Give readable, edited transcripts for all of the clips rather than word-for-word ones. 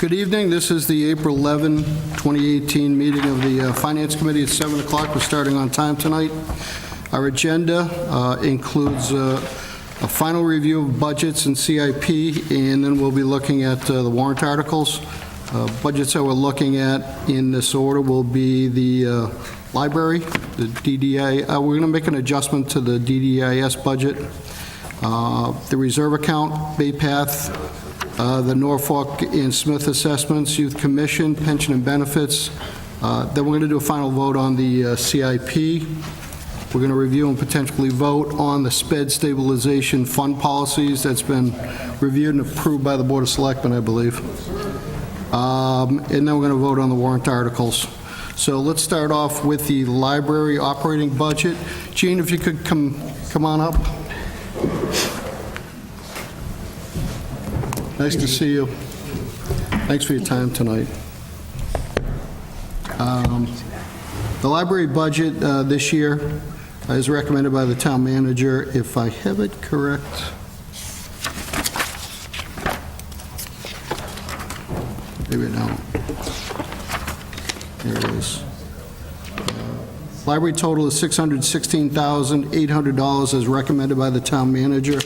Good evening. This is the April 11, 2018 meeting of the Finance Committee at 7 o'clock. We're starting on time tonight. Our agenda includes a final review of budgets and CIP, and then we'll be looking at the warrant articles. Budgets that we're looking at in this order will be the library, the DDI. We're going to make an adjustment to the DDIS budget, the reserve account, Bay Path, the Norfolk and Smith assessments, Youth Commission, pension and benefits. Then we're going to do a final vote on the CIP. We're going to review and potentially vote on the SPED stabilization fund policies that's been reviewed and approved by the Board of Selectmen, I believe. And then we're going to vote on the warrant articles. So let's start off with the library operating budget. Gene, if you could come on up. Nice to see you. Thanks for your time tonight. The library budget this year is recommended by the town manager. If I have it correct, maybe I don't. Here it is. Library total is $616,800 as recommended by the town manager.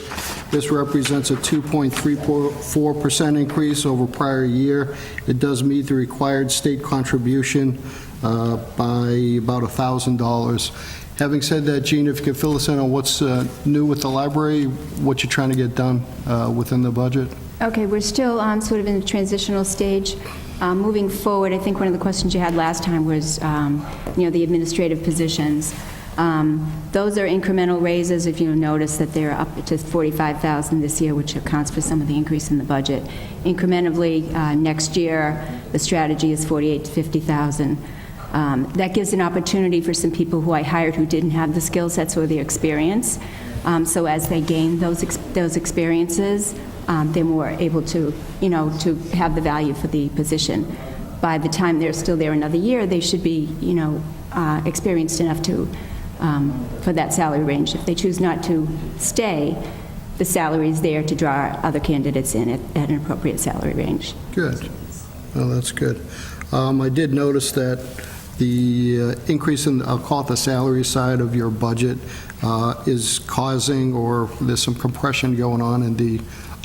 This represents a 2.34% increase over prior year. It does meet the required state contribution by about $1,000. Having said that, Gene, if you could fill us in on what's new with the library, what you're trying to get done within the budget. Okay, we're still sort of in the transitional stage. Moving forward, I think one of the questions you had last time was, the administrative positions. Those are incremental raises. If you notice that they're up to $45,000 this year, which accounts for some of the increase in the budget. Incrementally, next year, the strategy is $48,000 to $50,000. That gives an opportunity for some people who I hired who didn't have the skill sets or the experience. So as they gain those experiences, they're more able to, to have the value for the position. By the time they're still there another year, they should be, experienced enough to, for that salary range. If they choose not to stay, the salary is there to draw other candidates in at an appropriate salary range. Good. Well, that's good. I did notice that the increase in, I'll call it the salary side of your budget, is causing, or there's some compression going on in the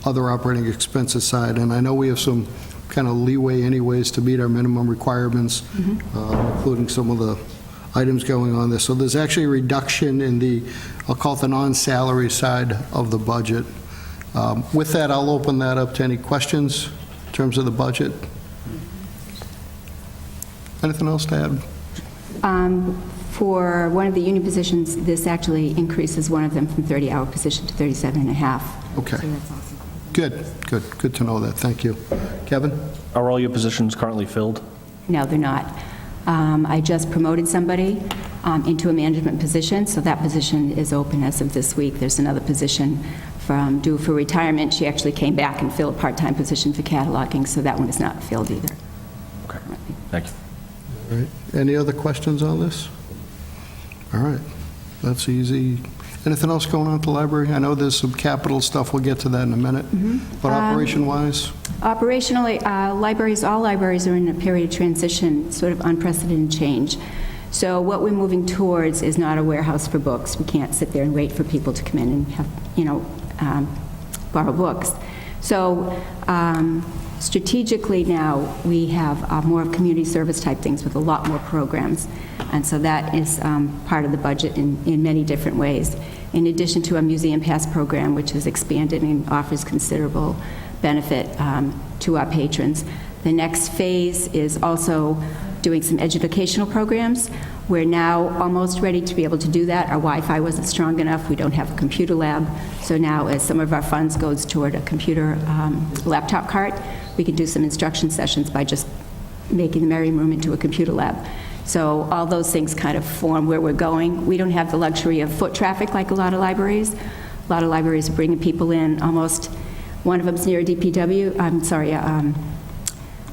other operating expenses side. And I know we have some kind of leeway anyways to meet our minimum requirements, including some of the items going on there. So there's actually a reduction in the, I'll call it the non-salary side of the budget. With that, I'll open that up to any questions in terms of the budget. Anything else to add? For one of the union positions, this actually increases one of them from 30-hour position to 37.5. Okay. So that's awesome. Good to know that. Thank you. Kevin? Are all your positions currently filled? No, they're not. I just promoted somebody into a management position, so that position is open as of this week. There's another position due for retirement. She actually came back and filled a part-time position for cataloging, so that one is not filled either. Okay, thank you. All right. Any other questions on this? All right. That's easy. Anything else going on at the library? I know there's some capital stuff. We'll get to that in a minute. But operation-wise? Operationally, all libraries are in a period of transition, sort of unprecedented change. So what we're moving towards is not a warehouse for books. We can't sit there and wait for people to come in and have, borrow books. So strategically now, we have more of community service type things with a lot more programs. And so that is part of the budget in many different ways. In addition to a Museum Pass program, which has expanded and offers considerable benefit to our patrons. The next phase is also doing some educational programs. We're now almost ready to be able to do that. Our Wi-Fi wasn't strong enough. We don't have a computer lab. So now as some of our funds goes toward a computer laptop cart, we can do some instruction sessions by just making the Merriam Room into a computer lab. So all those things kind of form where we're going. We don't have the luxury of foot traffic like a lot of libraries. A lot of libraries are bringing people in almost, one of them's near a DPW,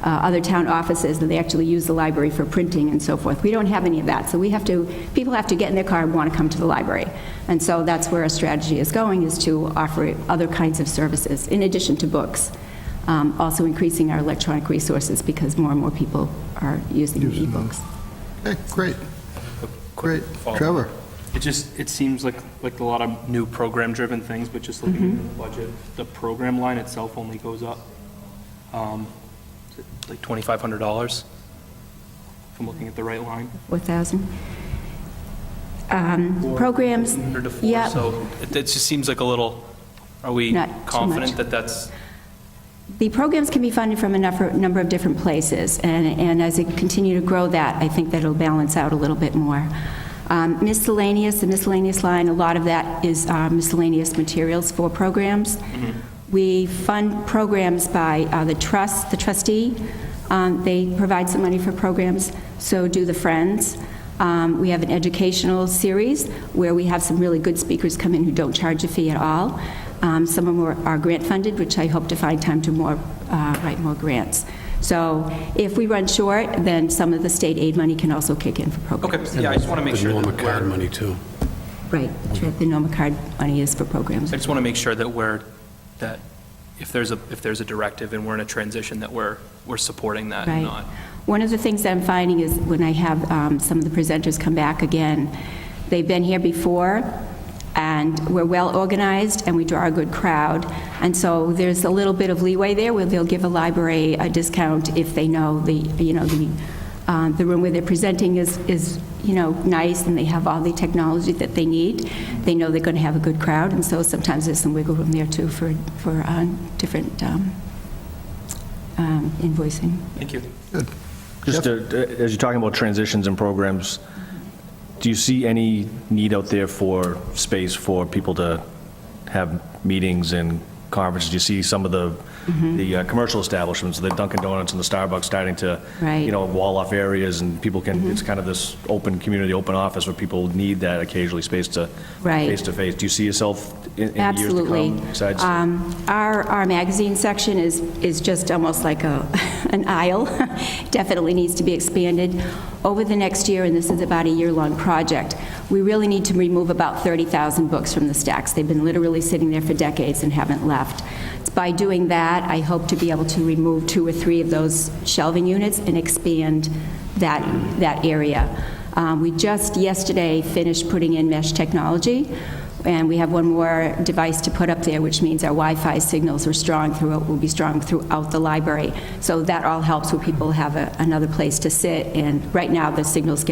other town offices, and they actually use the library for printing and so forth. We don't have any of that, so people have to get in their car and want to come to the library. And so that's where our strategy is going, is to offer other kinds of services in addition to books. Also increasing our electronic resources because more and more people are using e-books. Okay, great. Great. follow-up. Trevor? It seems like a lot of new program-driven things, but just looking into the budget, the program line itself only goes up, like $2,500, if I'm looking at the right line. 4,000. Programs, 100 to 4, yeah. so it just seems like a little, are we Not too confident much. that that's, The programs can be funded from a number of different places, and as it continue to grow that, I think that it'll balance out a little bit more. Miscellaneous, the miscellaneous line, a lot of that is miscellaneous materials for programs. We fund programs by the trustee. They provide some money for programs, so do the Friends. We have an educational series where we have some really good speakers come in who don't charge a fee at all. Some of them are grant-funded, which I hope to find time to write more grants. So if we run short, then some of the state aid money can also kick in for programs. okay, yeah, I just want to make The sure Norma that card we're, money, too. Right, the NOMA card money is for programs. I just want to make sure that if there's a directive and we're in a transition, that we're supporting that and Right. not. One of the things that I'm finding is when I have some of the presenters come back again, they've been here before, and we're well-organized, and we draw a good crowd, and so there's a little bit of leeway there where they'll give a library a discount if they know the room where they're presenting is nice, and they have all the technology that they need. They know they're going to have a good crowd, and so sometimes there's some wiggle room there, too, for different invoicing. Thank you. Good. Just as you're talking about transitions and programs, do you see any need out there for space for people to have meetings and conferences? Do you see some of the commercial establishments, the Dunkin' Donuts and the Starbucks starting to, Right. wall off areas, and people can, it's kind of this open community, open office where people need that occasionally space to, Right. face-to-face. Do you see yourself in years to Absolutely. come besides? Our magazine section is just almost like an aisle. Definitely needs to be expanded. Over the next year, and this is about a year-long project, we really need to remove about 30,000 books from the stacks. They've been literally sitting there for decades and haven't left. By doing that, I hope to be able to remove 2 or 3 of those shelving units and expand that area. We just yesterday finished putting in mesh technology, and we have one more device to put up there, which means our Wi-Fi signals will be strong throughout the library. So that all helps when people have another place to sit, and right now the signals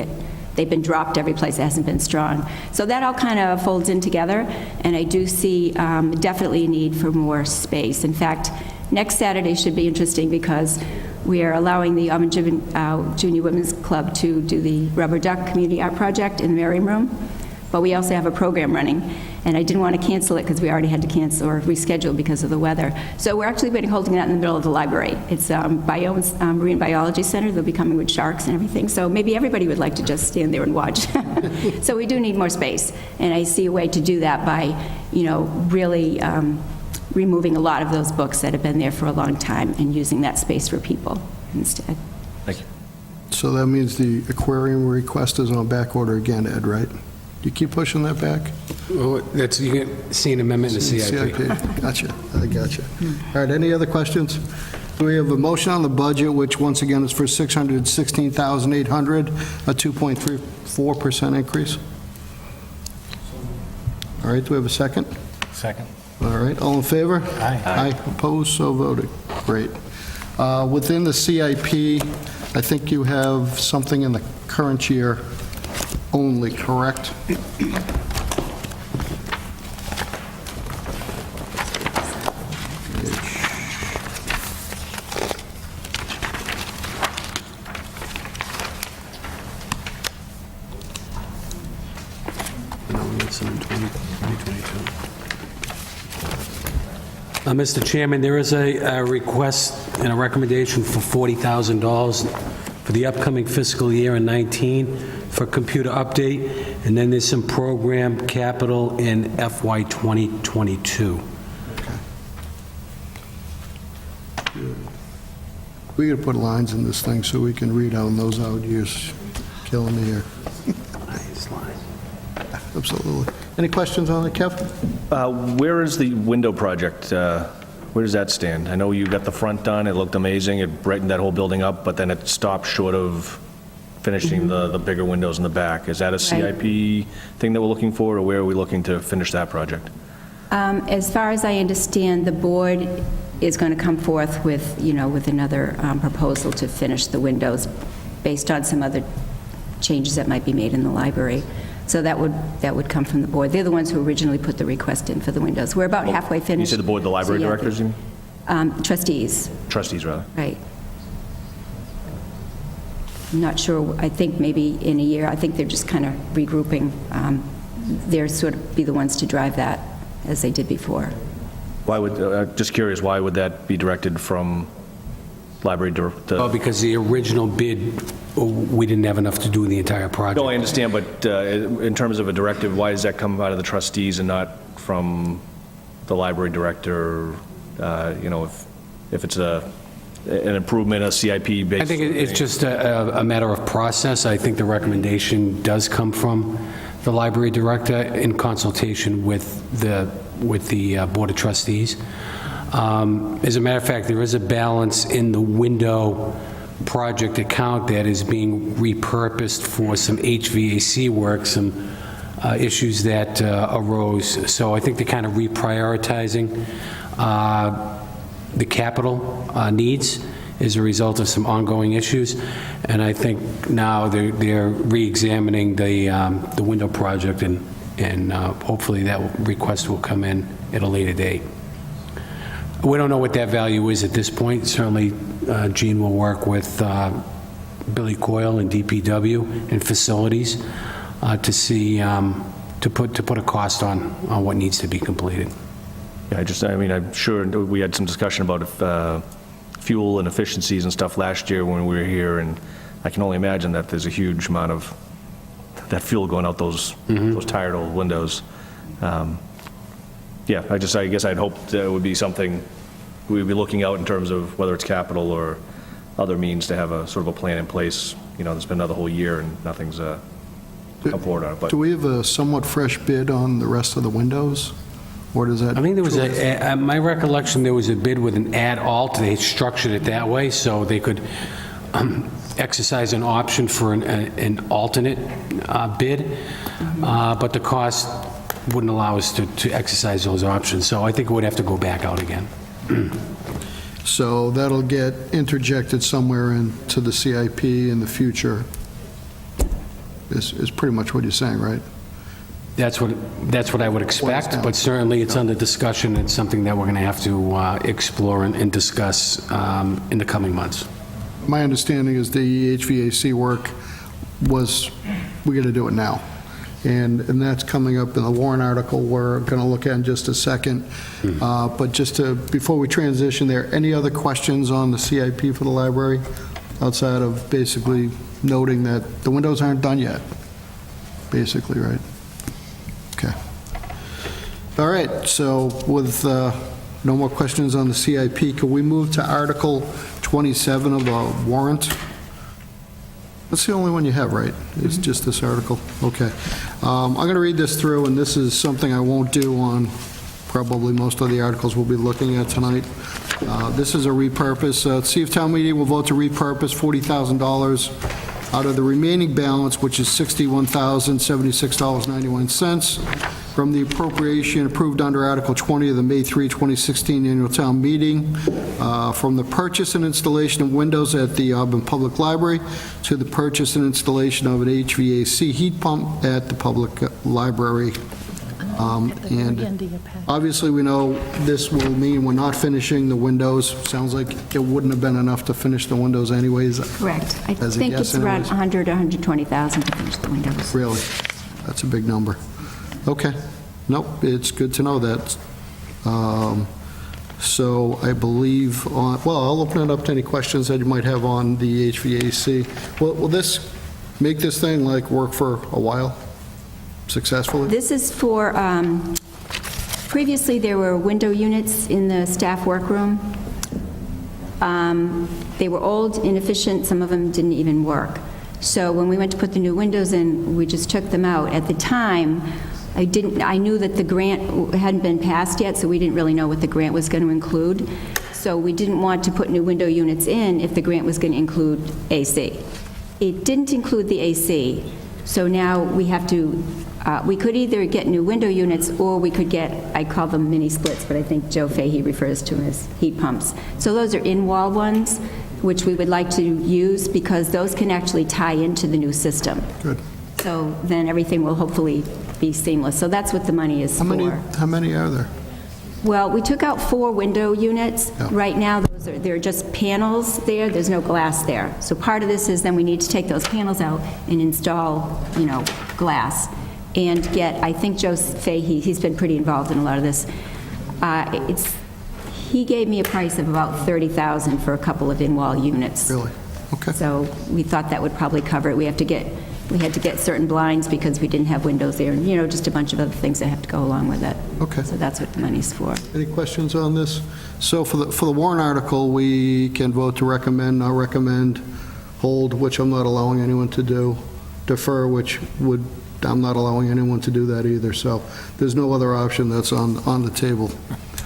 they've been dropped every place. It hasn't been strong. So that all kind of folds in together, and I do see definitely a need for more space. In fact, next Saturday should be interesting because we are allowing the Auburn Junior Women's Club to do the Rubber Duck Community Art Project in the Merriam Room, but we also have a program running, and I didn't want to cancel it because we already had to cancel or reschedule because of the weather. So we're actually going to be holding that in the middle of the library. It's Biome's Marine Biology Center. They'll be coming with sharks and everything, so maybe everybody would like to just stand there and watch. So we do need more space, and I see a way to do that by, really removing a lot of those books that have been there for a long time and using that space for people instead. Thank you. So that means the aquarium request is on back order again, Ed, right? You keep pushing that back? Well, that's, you can see an amendment in the CIP. Gotcha, I gotcha. All right, any other questions? We have a motion on the budget, which once again is for $616,800, a 2.34% increase. All right, do we have a second? Second. All right, all in favor? Aye. Aye, opposed, so voted. Great. Within the CIP, I think you have something in the current year only, correct? No, we need some in 2022. Mr. Chairman, there is a request and a recommendation for $40,000 for the upcoming fiscal year in 19 for computer update, and then there's some program capital in FY 2022. We got to put lines in this thing so we can read out those out years. Killing me here. Absolutely. Any questions on it, Kev? Where is the window project where does that stand? I know you got the front done, it looked amazing, it brightened that whole building up, but then it stopped short of finishing the bigger windows in the back. Is that a CIP thing that we're looking for, or where are we looking to finish that project? As far as I understand, the board is going to come forth with, with another proposal to finish the windows based on some other changes that might be made in the library. So that would come from the board. They're the ones who originally put the request in for the windows. We're about halfway You finished. said the board, the library So, yeah, directors, you mean? Trustees, Trustees, rather. right. I'm not sure, I think maybe in a year, I think they're just kind of regrouping. They're sort of be the ones to drive that, as they did before. Why would, just curious, why would that be directed from library Well, because the original bid, we didn't have enough to do the entire project. No, I understand, but in terms of a directive, why does that come out of the trustees and not from the library director? If it's an improvement, a CIP based? I think it's just a matter of process. I think the recommendation does come from the library director in consultation with the Board of Trustees. As a matter of fact, there is a balance in the window project account that is being repurposed for some HVAC work, some issues that arose. So I think they're kind of reprioritizing the capital needs as a result of some ongoing issues. And I think now they're re-examining the window project, and hopefully that request will come in at a later date. We don't know what that value is at this point. Certainly, Gene will work with Billy Coyle and DPW and facilities to see, to put a cost on what needs to be completed. Yeah, I'm sure we had some discussion about fuel and efficiencies and stuff last year when we were here, and I can only imagine that there's a huge amount of that fuel going out those tired old windows. Yeah, I guess I'd hoped it would be something we'd be looking out in terms of whether it's capital or other means to have a sort of a plan in place. It's been another whole year and nothing's come forward on it. But Do we have a somewhat fresh bid on the rest of the windows? Or does that? I think there was my recollection, there was a bid with an add-alt. They structured it that way so they could exercise an option for an alternate bid, but the cost wouldn't allow us to exercise those options. So I think it would have to go back out again. So that'll get interjected somewhere into the CIP in the future, is pretty much what you're saying, right? That's what I would expect, but certainly it's under discussion. It's something that we're going to have to explore and discuss in the coming months. My understanding is the HVAC work was, we got to do it now. And that's coming up in the warrant article we're going to look at in just a second. But before we transition there, any other questions on the CIP for the library outside of basically noting that the windows aren't done yet? Basically, right? Okay. All right, so with no more questions on the CIP, can we move to Article 27 of the warrant? That's the only one you have, right? It's just this article? Okay. I'm going to read this through, and this is something I won't do on probably most of the articles we'll be looking at tonight. This is a repurpose. See if town meeting will vote to repurpose $40,000 out of the remaining balance, which is $61,076.91, from the appropriation approved under Article 20 of the May 3, 2016 annual town meeting, from the purchase and installation of windows at the Auburn Public Library to the purchase and installation of an HVAC heat pump at the public library. And obviously, we know this will mean we're not finishing the windows. Sounds like it wouldn't have been enough to finish the windows anyways. Correct. I As a think guess it's around anyways? 100 or 120,000 to finish the windows. Really? That's a big number. Okay. Nope, it's good to know that. So I believe, I'll open it up to any questions that you might have on the HVAC. Will this make this thing work for a while successfully? This is for, previously there were window units in the staff workroom. They were old, inefficient, some of them didn't even work. So when we went to put the new windows in, we just took them out. At the time, I knew that the grant hadn't been passed yet, so we didn't really know what the grant was going to include. So we didn't want to put new window units in if the grant was going to include AC. It didn't include the AC, so now we have to, we could either get new window units, or we could get, I call them mini splits, but I think Joe Fahey refers to them as heat pumps. So those are in-wall ones, which we would like to use, because those can actually tie into the new system. Good. So then everything will hopefully be seamless. So that's what the money is for. How many are there? Well, we took out 4 window units. Yeah. Right now, they're just panels there, there's no glass there. So part of this is then we need to take those panels out and install, glass, and get, I think Joe Fahey, he's been pretty involved in a lot of this. He gave me a price of about $30,000 for a couple of in-wall units. Really? Okay. So we thought that would probably cover it. We had to get certain blinds because we didn't have windows there, and, just a bunch of other things that have to go along with it. Okay. So that's what the money's for. Any questions on this? So for the warrant article, we can vote to recommend, not recommend, hold, which I'm not allowing anyone to do, defer, which I'm not allowing anyone to do that either. So there's no other option that's on the table.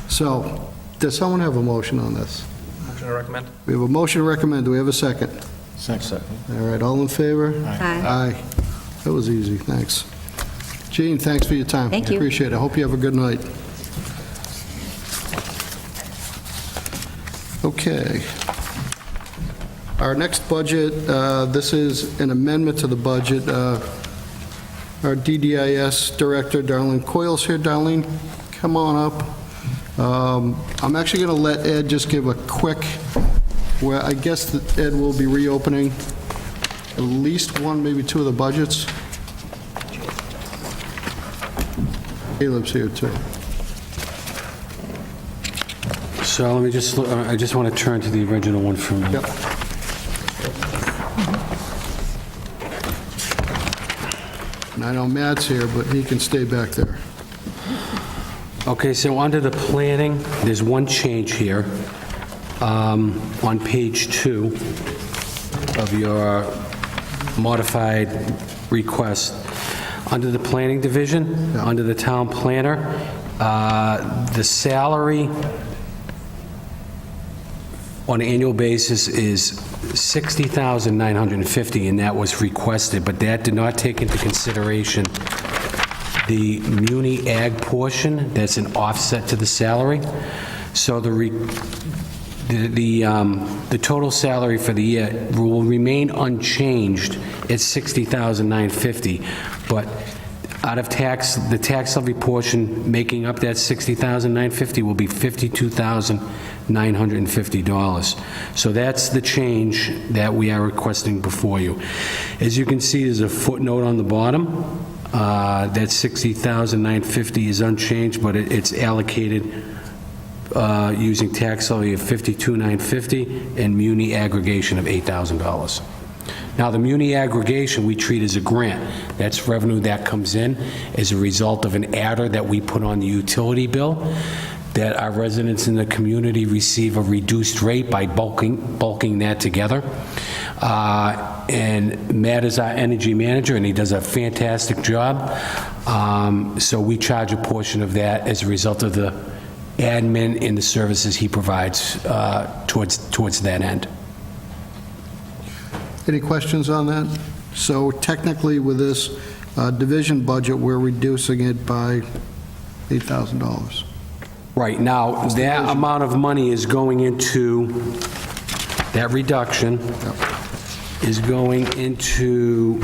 So does someone have a motion on this? Motion to recommend? We have a motion to recommend. Do we have a second? Second. All right, all in favor? Aye. Aye. That was easy, thanks. Gene, thanks for your time. Thank you. Appreciate it. I hope you have a good night. Okay. Our next budget, this is an amendment to the budget. Our DDIS Director, Darlene Coyle's here. Darlene, come on up. I'm actually going to let Ed just give a quick, where I guess that Ed will be reopening at least one, maybe 2 of the budgets. Caleb's here, too. So let me just, I just want to turn to the original one from you. Yep. And I know Matt's here, but he can stay back there. Okay, so under the planning, there's one change here. On page 2 of your modified request, under the planning division, under the town planner, the salary on an annual basis is $60,950, and that was requested, but that did not take into consideration the muni ag portion. That's an offset to the salary. So the total salary for the year will remain unchanged at $60,950, but out of tax, the tax levy portion making up that $60,950 will be $52,950. So that's the change that we are requesting before you. As you can see, there's a footnote on the bottom. That $60,950 is unchanged, but it's allocated using tax levy of $52,950 and muni aggregation of $8,000. Now, the muni aggregation we treat as a grant. That's revenue that comes in as a result of an adder that we put on the utility bill, that our residents in the community receive a reduced rate by bulking that together. And Matt is our energy manager, and he does a fantastic job. So we charge a portion of that as a result of the admin and the services he provides towards that end. Any questions on that? So technically, with this division budget, we're reducing it by $8,000. Right, now, that amount of money is going into, that reduction is going into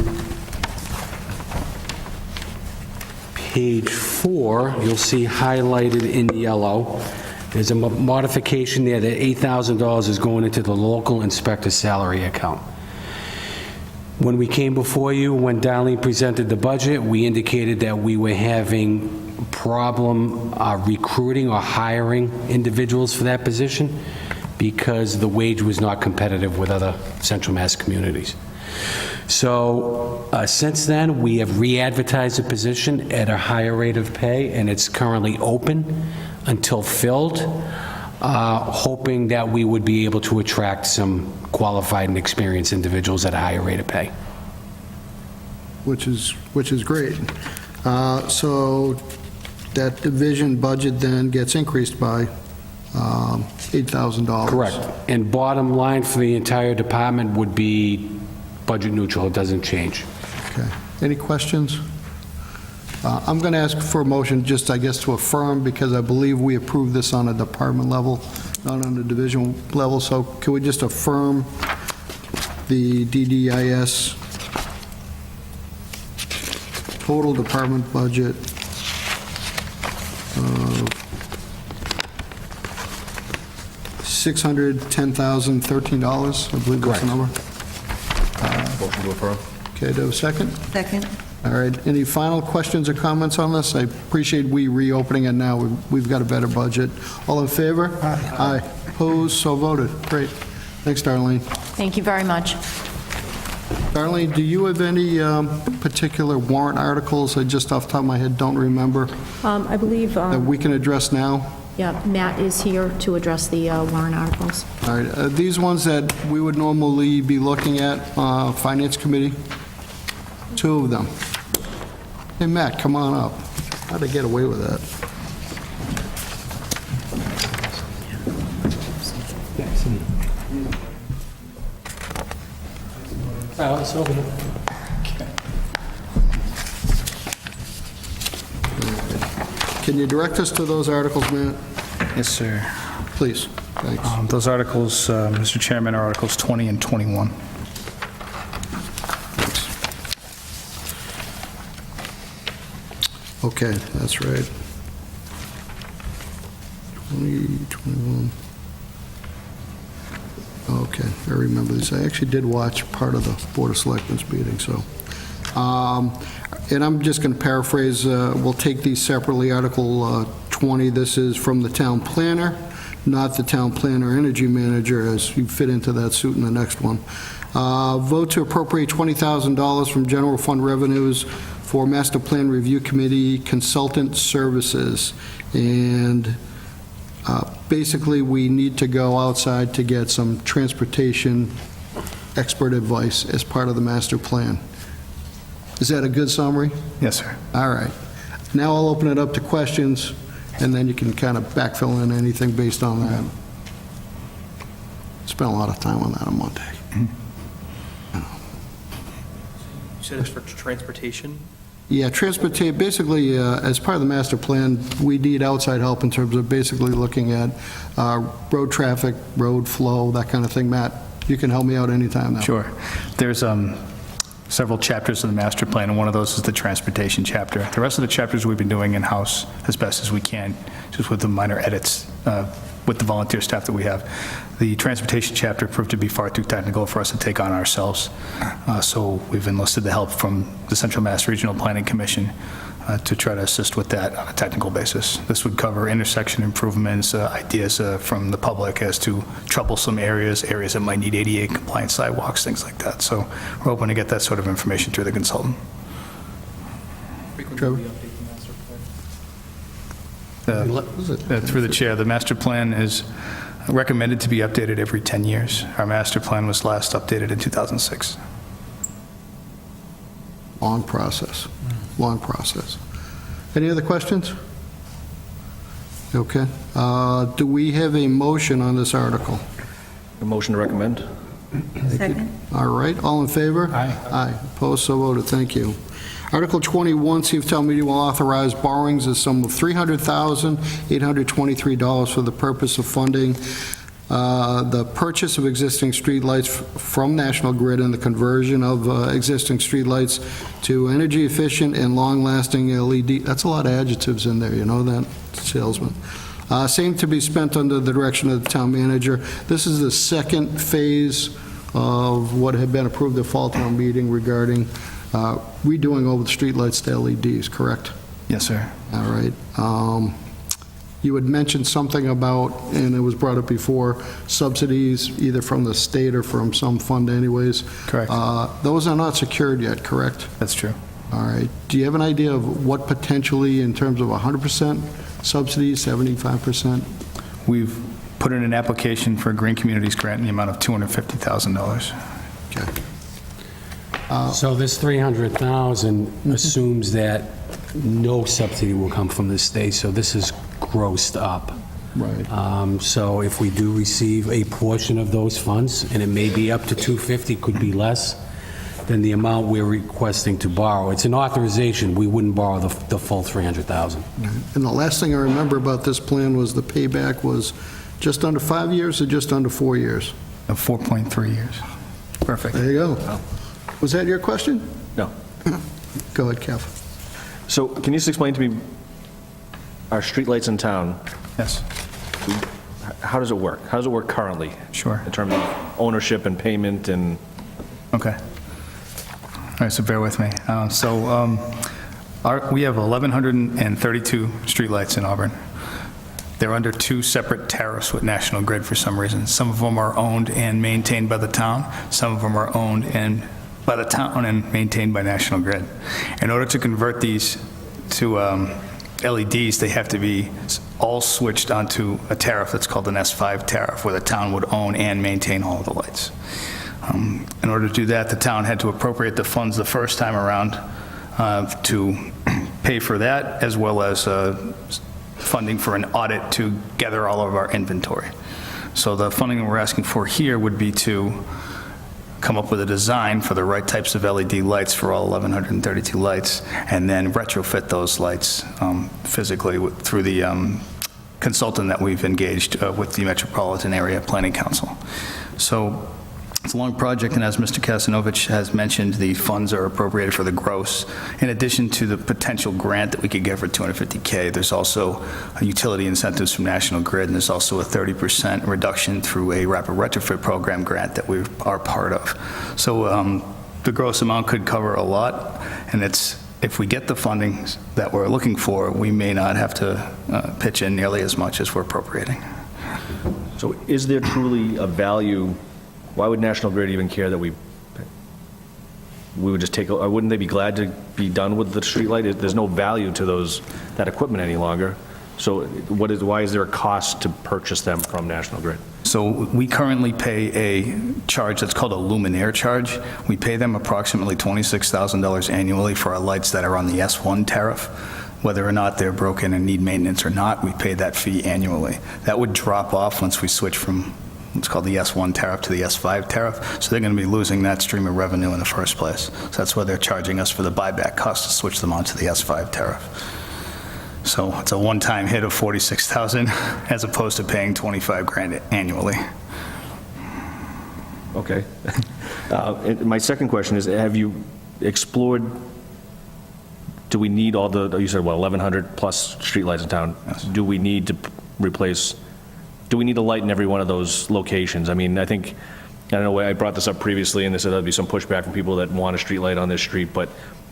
page 4. You'll see highlighted in yellow. There's a modification there that $8,000 is going into the local inspector salary account. When we came before you, when Darlene presented the budget, we indicated that we were having problem recruiting or hiring individuals for that position because the wage was not competitive with other Central Mass communities. So since then, we have re-advertised the position at a higher rate of pay, and it's currently open until filled, hoping that we would be able to attract some qualified and experienced individuals at a higher rate of pay. Which is great. So that division budget then gets increased by $8,000. Correct. And bottom line for the entire department would be budget neutral, it doesn't change. Okay. Any questions? I'm going to ask for a motion just, I guess, to affirm, because I believe we approved this on a department level, not on a division level. So can we just affirm the DDIS total department budget of $610,013, I believe that's the number? Motion to affirm. Okay, do I have a second? Second. All right, any final questions or comments on this? I appreciate we reopening it now. We've got a better budget. All in favor? Aye. Opposed? So voted. Great. Thanks, Darlene. Thank you very much. Darlene, do you have any particular warrant articles, I just off the top of my head don't remember, I believe, that we can address now? yeah, Matt is here to address the warrant articles. All right, these ones that we would normally be looking at, Finance Committee, two of them. Hey, Matt, come on up. How'd they get away with that? Can you direct us to those articles, Matt? Yes, sir. Please. Thanks. Those articles, Mr. Chairman, are Articles 20 and 21. Okay, that's right. 20, 21. Okay, I remember this. I actually did watch part of the Board of Selectmen's meeting, so. And I'm just going to paraphrase, we'll take these separately. Article 20, this is from the town planner, not the town planner energy manager, as you fit into that suit in the next one. Vote to appropriate $20,000 from general fund revenues for Master Plan Review Committee consultant services. And basically, we need to go outside to get some transportation expert advice as part of the master plan. Is that a good summary? Yes, sir. All right. Now I'll open it up to questions, and then you can kind of backfill in anything based on that. Spent a lot of time on that on Monday. You said it's for transportation? Yeah, transportation, basically, as part of the master plan, we need outside help in terms of basically looking at road traffic, road flow, that kind of thing. Matt, you can help me out anytime now. Sure. There's several chapters of the master plan, and one of those is the transportation chapter. The rest of the chapters we've been doing in-house as best as we can, just with the minor edits with the volunteer staff that we have. The transportation chapter proved to be far too technical for us to take on ourselves, so we've enlisted the help from the Central Mass Regional Planning Commission to try to assist with that on a technical basis. This would cover intersection improvements, ideas from the public as to troublesome areas that might need ADA compliant sidewalks, things like that. So we're hoping to get that sort of information through the consultant. Trevor? Through the chair, the master plan is recommended to be updated every 10 years. Our master plan was last updated in 2006. Long process, long process. Any other questions? Okay. Do we have a motion on this article? A motion to recommend? Second. All right, all in favor? Aye. Aye, opposed, so voted, thank you. Article 21, see if town meeting will authorize borrowings of sum of $300,823 for the purpose of funding the purchase of existing streetlights from National Grid and the conversion of existing streetlights to energy efficient and long-lasting LED. That's a lot of adjectives in there, you know that, salesman. Same to be spent under the direction of the town manager. This is the second phase of what had been approved at fall town meeting regarding redoing over the streetlights to LEDs, correct? Yes, sir. All right. You had mentioned something about, and it was brought up before, subsidies either from the state or from some fund anyways. Correct. Those are not secured yet, correct? That's true. All right. Do you have an idea of what potentially, in terms of 100% subsidies, 75%? We've put in an application for a Green Communities grant in the amount of $250,000. Okay. So this 300,000 assumes that no subsidy will come from the state, so this is grossed up. Right. So if we do receive a portion of those funds, and it may be up to 250, could be less, than the amount we're requesting to borrow. It's an authorization, we wouldn't borrow the full 300,000. And the last thing I remember about this plan was the payback was just under 5 years or just under 4 years? 4.3 years. Perfect. There you go. Was that your question? No. Go ahead, Kev. So can you just explain to me, our streetlights in town, Yes, how does it work? How does it work currently? sure. In terms of ownership and payment and, Okay. All right, so bear with me. We have 1,132 streetlights in Auburn. They're under two separate tariffs with National Grid for some reason. Some of them are owned and maintained by the town. Some of them are owned by the town and maintained by National Grid. In order to convert these to LEDs, they have to be all switched onto a tariff that's called an S5 tariff, where the town would own and maintain all of the lights. In order to do that, the town had to appropriate the funds the first time around to pay for that, as well as funding for an audit to gather all of our inventory. So the funding we're asking for here would be to come up with a design for the right types of LED lights for all 1,132 lights, and then retrofit those lights physically through the consultant that we've engaged with the Metropolitan Area Planning Council. So it's a long project, and as Mr. Kasanovich has mentioned, the funds are appropriated for the gross. In addition to the potential grant that we could get for $250K, there's also utility incentives from National Grid, and there's also a 30% reduction through a rapid retrofit program grant that we are part of. So the gross amount could cover a lot, and if we get the funding that we're looking for, we may not have to pitch in nearly as much as we're appropriating. so is there truly a value? Why would National Grid even care that we would just take, or wouldn't they be glad to be done with the streetlight? There's no value to that equipment any longer. So why is there a cost to purchase them from National Grid? So we currently pay a charge that's called a luminaire charge. We pay them approximately $26,000 annually for our lights that are on the S1 tariff. Whether or not they're broken and need maintenance or not, we pay that fee annually. That would drop off once we switch from what's called the S1 tariff to the S5 tariff. So they're going to be losing that stream of revenue in the first place. So that's why they're charging us for the buyback cost to switch them onto the S5 tariff. So it's a one-time hit of $46,000 as opposed to paying $25,000 annually. Okay. And my second question is, have you explored, do we need all you said, 1,100 plus streetlights in town? Yes. Do we need to replace, do we need a light in every one of those locations? I mean, I don't know, I brought this up previously, and they said there'd be some pushback from people that want a streetlight on their street, but,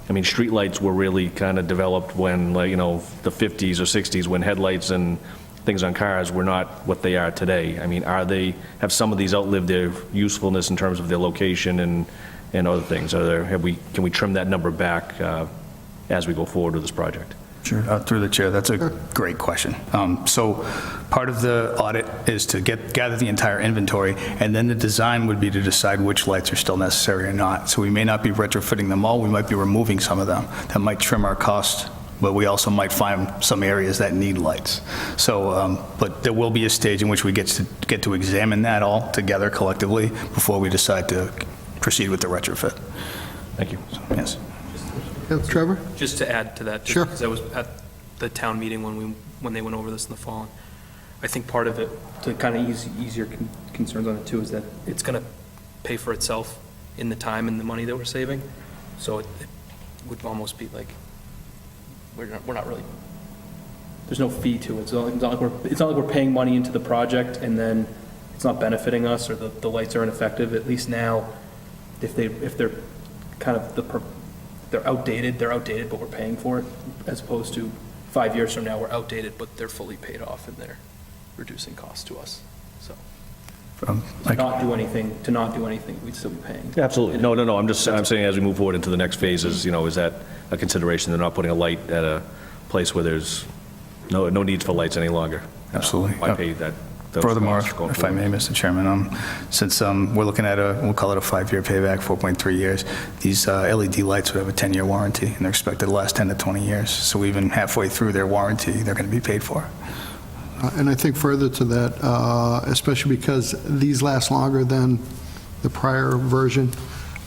I mean, streetlights were really kind of developed when, like, the 50s or 60s, when headlights and things on cars were not what they are today. I mean, have some of these outlived their usefulness in terms of their location and other things? Can we trim that number back as we go forward with this project? Sure. Through the chair, that's a great question. So part of the audit is to gather the entire inventory, and then the design would be to decide which lights are still necessary or not. So we may not be retrofitting them all, we might be removing some of them. That might trim our cost, but we also might find some areas that need lights. So, but there will be a stage in which we get to examine that all together collectively before we decide to proceed with the retrofit. Thank you. So, yes. Yeah, Trevor? Just to add to that, just Sure. because I was at the town meeting when they went over this in the fall, and I think part of it, to kind of ease your concerns on it too, is that it's going to pay for itself in the time and the money that we're saving. So it would almost be like, we're not really, there's no fee to it. It's not like we're paying money into the project and then it's not benefiting us, or the lights are ineffective. At least now, if they're kind of they're outdated, but we're paying for it, as opposed to 5 years from now, we're outdated, but they're fully paid off and they're reducing costs to us. So to not do anything, we'd still be paying. Absolutely. No. I'm saying as we move forward into the next phases, is that a consideration? They're not putting a light at a place where there's no needs for lights any longer. Absolutely. Why pay that those Furthermore, costs going if I forward? may, Mr. Chairman, since we're looking at we'll call it a 5-year payback, 4.3 years, these LED lights would have a 10-year warranty, and they're expected to last 10 to 20 years. So even halfway through their warranty, they're going to be paid for. And I think further to that, especially because these last longer than the prior version,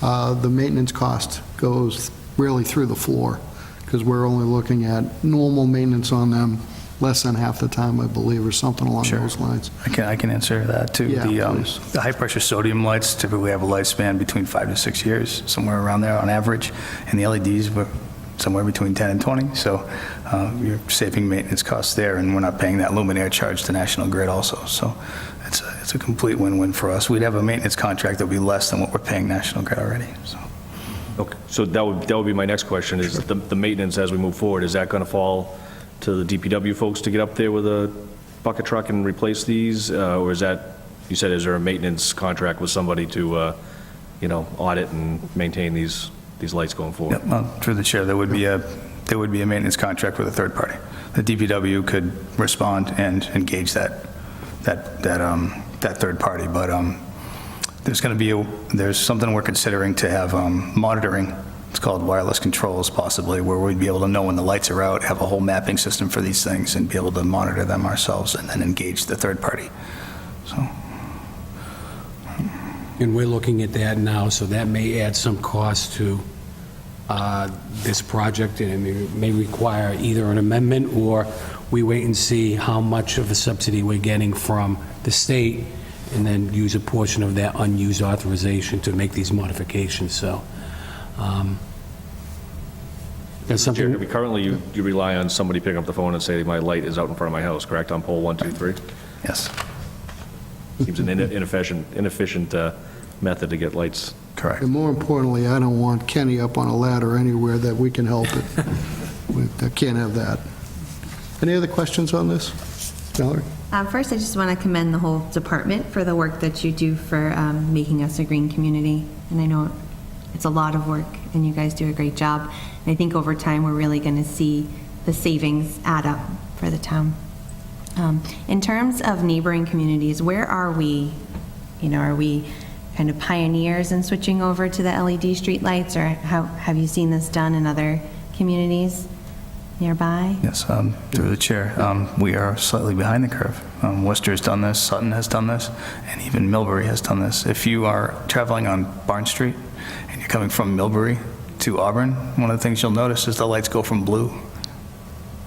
the maintenance cost goes really through the floor, because we're only looking at normal maintenance on them less than half the time, I believe, or something along Sure. those lines. I can answer that, too. Yeah, please. The high-pressure sodium lights typically have a lifespan between 5 to 6 years, somewhere around there on average, and the LEDs were somewhere between 10 and 20, so you're saving maintenance costs there, and we're not paying that luminaire charge to National Grid also, so it's a complete win-win for us. We'd have a maintenance contract that would be less than what we're paying National Grid already, so. Okay, so that would be my next question, is the maintenance as we move forward, is that going to fall to the DPW folks to get up there with a bucket truck and replace these? Or is that, you said, is there a maintenance contract with somebody to, audit and maintain these lights going forward? Yep, through the chair, there would be a maintenance contract with a third party. The DPW could respond and engage that third party, but there's something we're considering to have monitoring. It's called wireless controls, possibly, where we'd be able to know when the lights are out, have a whole mapping system for these things, and be able to monitor them ourselves, and then engage the third party. So, And we're looking at that now, so that may add some cost to this project, and it may require either an amendment, or we wait and see how much of a subsidy we're getting from the state, and then use a portion of that unused authorization to make these modifications, so that's Jeremy, something. currently you rely on somebody picking up the phone and say, my light is out in front of my house, correct, on pole 1, 2, 3? yes, Seems an inefficient method to get lights. correct. And more importantly, I don't want Kenny up on a ladder anywhere that we can help it. I can't have that. Any other questions on this? Valerie? First, I just want to commend the whole department for the work that you do for making us a green community. And I know it's a lot of work, and you guys do a great job. And I think over time, we're really going to see the savings add up for the town. In terms of neighboring communities, where are we? Are we kind of pioneers in switching over to the LED streetlights, or have you seen this done in other communities nearby? Yes, through the chair, we are slightly behind the curve. Worcester has done this, Sutton has done this, and even Millbury has done this. If you are traveling on Barn Street and you're coming from Millbury to Auburn, one of the things you'll notice is the lights go from blue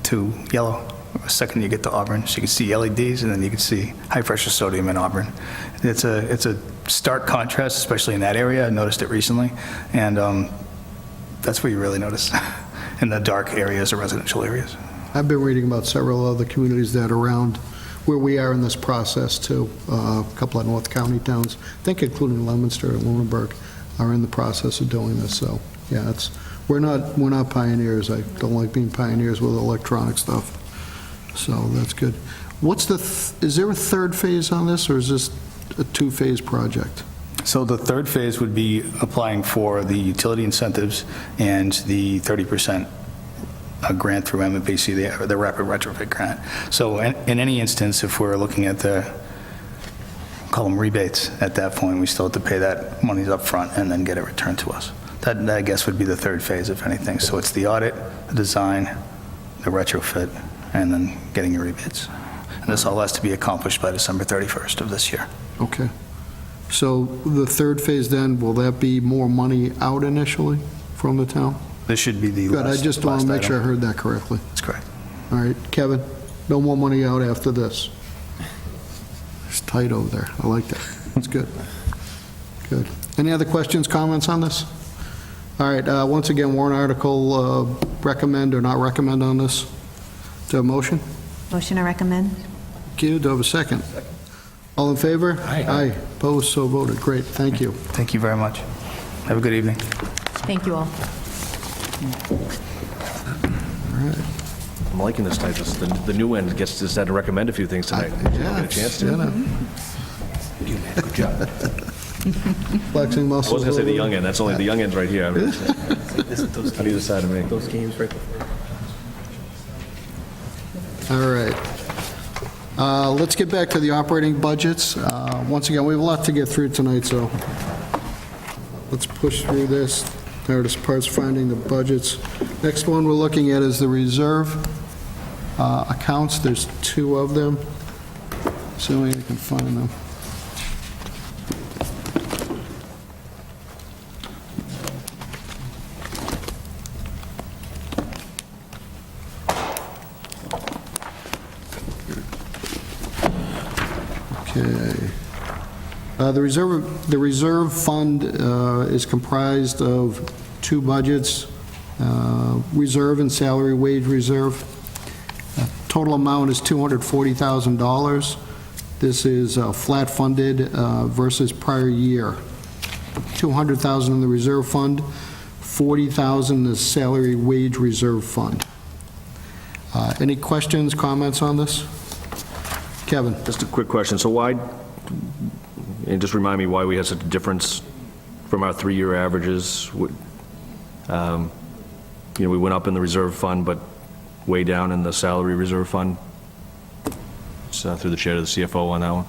to yellow. The second you get to Auburn, so you can see LEDs, and then you can see high-pressure sodium in Auburn. It's a stark contrast, especially in that area. I noticed it recently, and that's where you really notice. In the dark areas or residential areas. I've been reading about several other communities that are around where we are in this process, too. A couple of North County towns, I think including Leominster and Lunenburg, are in the process of doing this, so, yeah, we're not pioneers. I don't like being pioneers with electronic stuff, so that's good. Is there a third phase on this, or is this a two-phase project? So the third phase would be applying for the utility incentives and the 30% grant through MMPC, the rapid retrofit grant. So in any instance, if we're looking at call them rebates, at that point, we still have to pay that money up front and then get it returned to us. That, I guess, would be the third phase, if anything. So it's the audit, the design, the retrofit, and then getting your rebates. And this all has to be accomplished by December 31st of this year. Okay. So the third phase then, will that be more money out initially from the town? This should be the Good, last I just want to make sure I item. heard that correctly. That's correct. All right, Kevin, no more money out after this. It's tight over there. I like that. That's good. Good. Any other questions, comments on this? All right, once again, warrant article, recommend or not recommend on this? Do a motion? Motion to recommend? Thank you. Do I have a second? All in favor? Aye. Aye. Opposed, so voted. Great, thank you. Thank you very much. Have a good evening. Thank you all. I'm liking this type, the new end gets to decide to recommend a few things tonight. Did you get a chance to? Good job. Flexing I muscles. was going to say the over young end, that's only the young end's right here. On either side of me. Those games right before. All right. Let's get back to the operating budgets. Once again, we have a lot to get through tonight, so let's push through this. Hardest part's finding the budgets. Next one we're looking at is the reserve accounts. There's 2 of them. Assuming I can find them. Okay. The reserve fund is comprised of 2 budgets, reserve and salary wage reserve. Total amount is $240,000. This is flat funded versus prior year. $200,000 in the reserve fund, $40,000 in the salary wage reserve fund. Any questions, comments on this? Kevin? Just a quick question. So why, and just remind me why we had such a difference from our 3-year averages? We went up in the reserve fund, but way down in the salary reserve fund? So through the chair to the CFO on that one.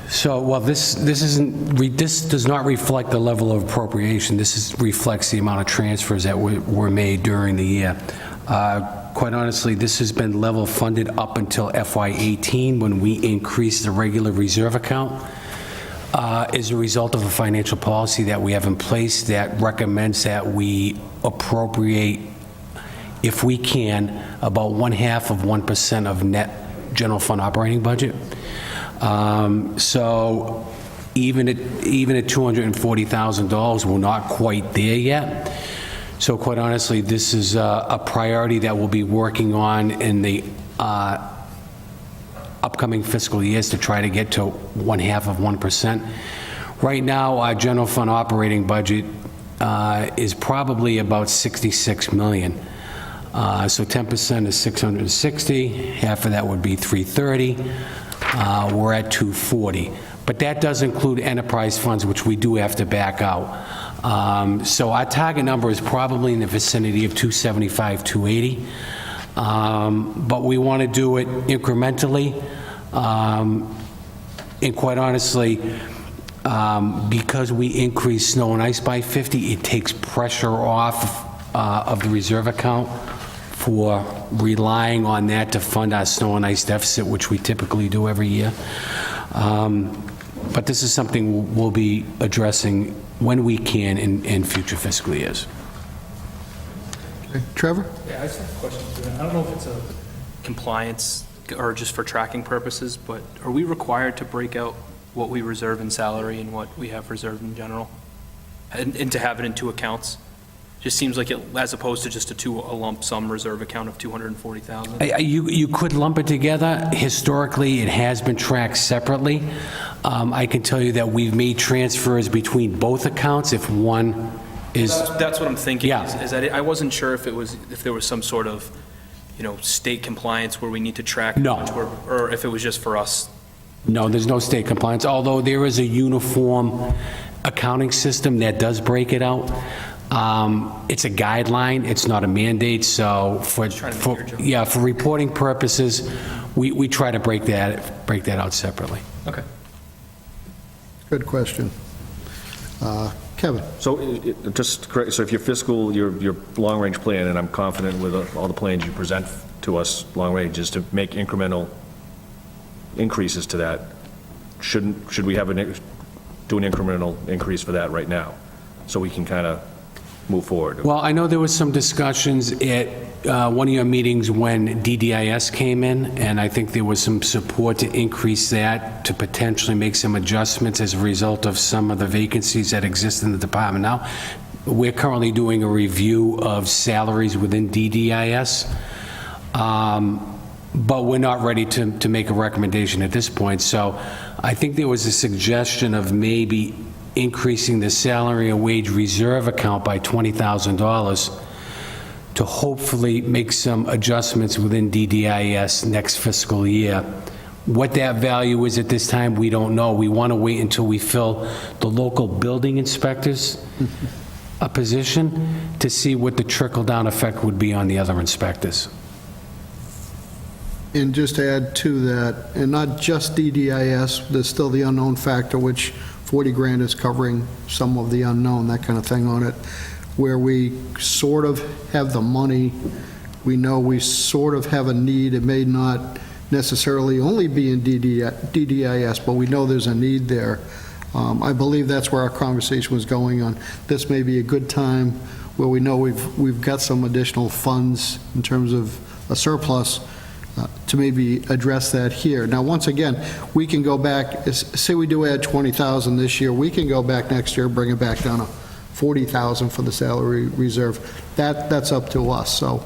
So, well, this does not reflect the level of appropriation. This reflects the amount of transfers that were made during the year. Quite honestly, this has been level funded up until FY18 when we increased the regular reserve account as a result of a financial policy that we have in place that recommends that we appropriate, if we can, about 0.5% of net general fund operating budget. So even at $240,000, we're not quite there yet. So quite honestly, this is a priority that we'll be working on in the upcoming fiscal years to try to get to 0.5%. Right now, our general fund operating budget is probably about $66 million. So 10% is 660, half of that would be 330. We're at 240. But that does include enterprise funds, which we do have to back out. So our target number is probably in the vicinity of 275, 280. But we want to do it incrementally. And quite honestly, because we increase snow and ice by 50, it takes pressure off of the reserve account for relying on that to fund our snow and ice deficit, which we typically do every year. But this is something we'll be addressing when we can in future fiscal years. Okay. Trevor? Yeah, I just have a question. I don't know if it's a compliance or just for tracking purposes, but are we required to break out what we reserve in salary and what we have reserved in general? And to have it in 2 accounts? Just seems like it, as opposed to just a lump sum reserve account of 240,000. You could lump it together. Historically, it has been tracked separately. I can tell you that we've made transfers between both accounts if one is... That's what I'm thinking. Yeah. Is that I wasn't sure if there was some sort of, state compliance where we need to track No. how much or if it was just for us. No, there's no state compliance, although there is a uniform accounting system that does break it out. It's a guideline, it's not a mandate, so for reporting purposes, we try to break that out separately. Okay. Good question. Kevin? So just correct, so if your fiscal, your long-range plan, and I'm confident with all the plans you present to us, long-range, is to make incremental increases to that, should we have do an incremental increase for that right now, so we can kind of move forward? Well, I know there was some discussions at one of your meetings when DDIS came in, and I think there was some support to increase that, to potentially make some adjustments as a result of some of the vacancies that exist in the department now. We're currently doing a review of salaries within DDIS, but we're not ready to make a recommendation at this point. So I think there was a suggestion of maybe increasing the salary and wage reserve account by $20,000 to hopefully make some adjustments within DDIS next fiscal year. What that value is at this time, we don't know. We want to wait until we fill the local building inspectors a position to see what the trickle-down effect would be on the other inspectors. And just to add to that, and not just DDIS, there's still the unknown factor, which 40 grand is covering some of the unknown, that kind of thing on it, where we sort of have the money, we know we sort of have a need, it may not necessarily only be in DDIS, but we know there's a need there. I believe that's where our conversation was going on. This may be a good time where we know we've got some additional funds in terms of a surplus to maybe address that here. Now, once again, we can go back, say we do add 20,000 this year, we can go back next year, bring it back down to 40,000 for the salary reserve. That's up to us, so,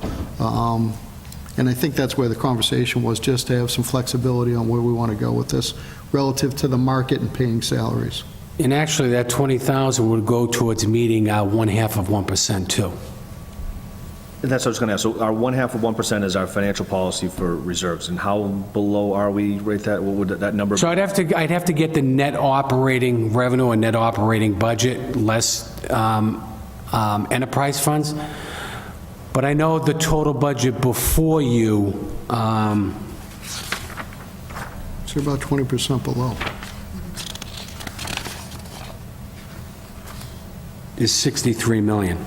and I think that's where the conversation was, just to have some flexibility on where we want to go with this relative to the market and paying salaries. And actually, that 20,000 would go towards meeting our 1/2% too. And that's what I was going to ask. So our 1/2% is our financial policy for reserves, and how below are we rate that? What would that number be? So I'd have to get the net operating revenue and net operating budget, less enterprise funds. But I know the total budget before you, So you're about 20% below. is 63 million.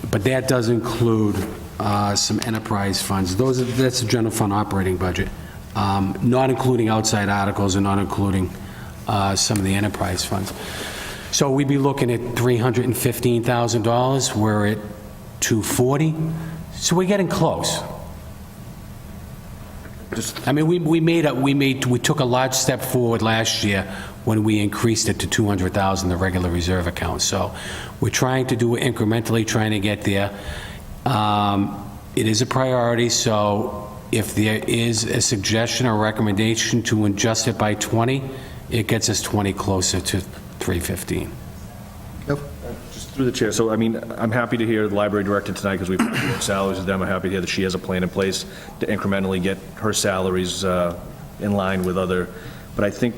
But that does include some enterprise funds. That's the general fund operating budget, not including outside articles and not including some of the enterprise funds. So we'd be looking at $315,000. We're at 240, so we're getting close. I mean, we took a large step forward last year when we increased it to 200,000, the regular reserve account. So we're trying to do it incrementally, trying to get there. It is a priority, so if there is a suggestion or recommendation to adjust it by 20, it gets us 20 closer to 315. Just through the chair, so I mean, I'm happy to hear the library director tonight, because we've talked salaries with them. I'm happy to hear that she has a plan in place to incrementally get her salaries in line with other, but I think,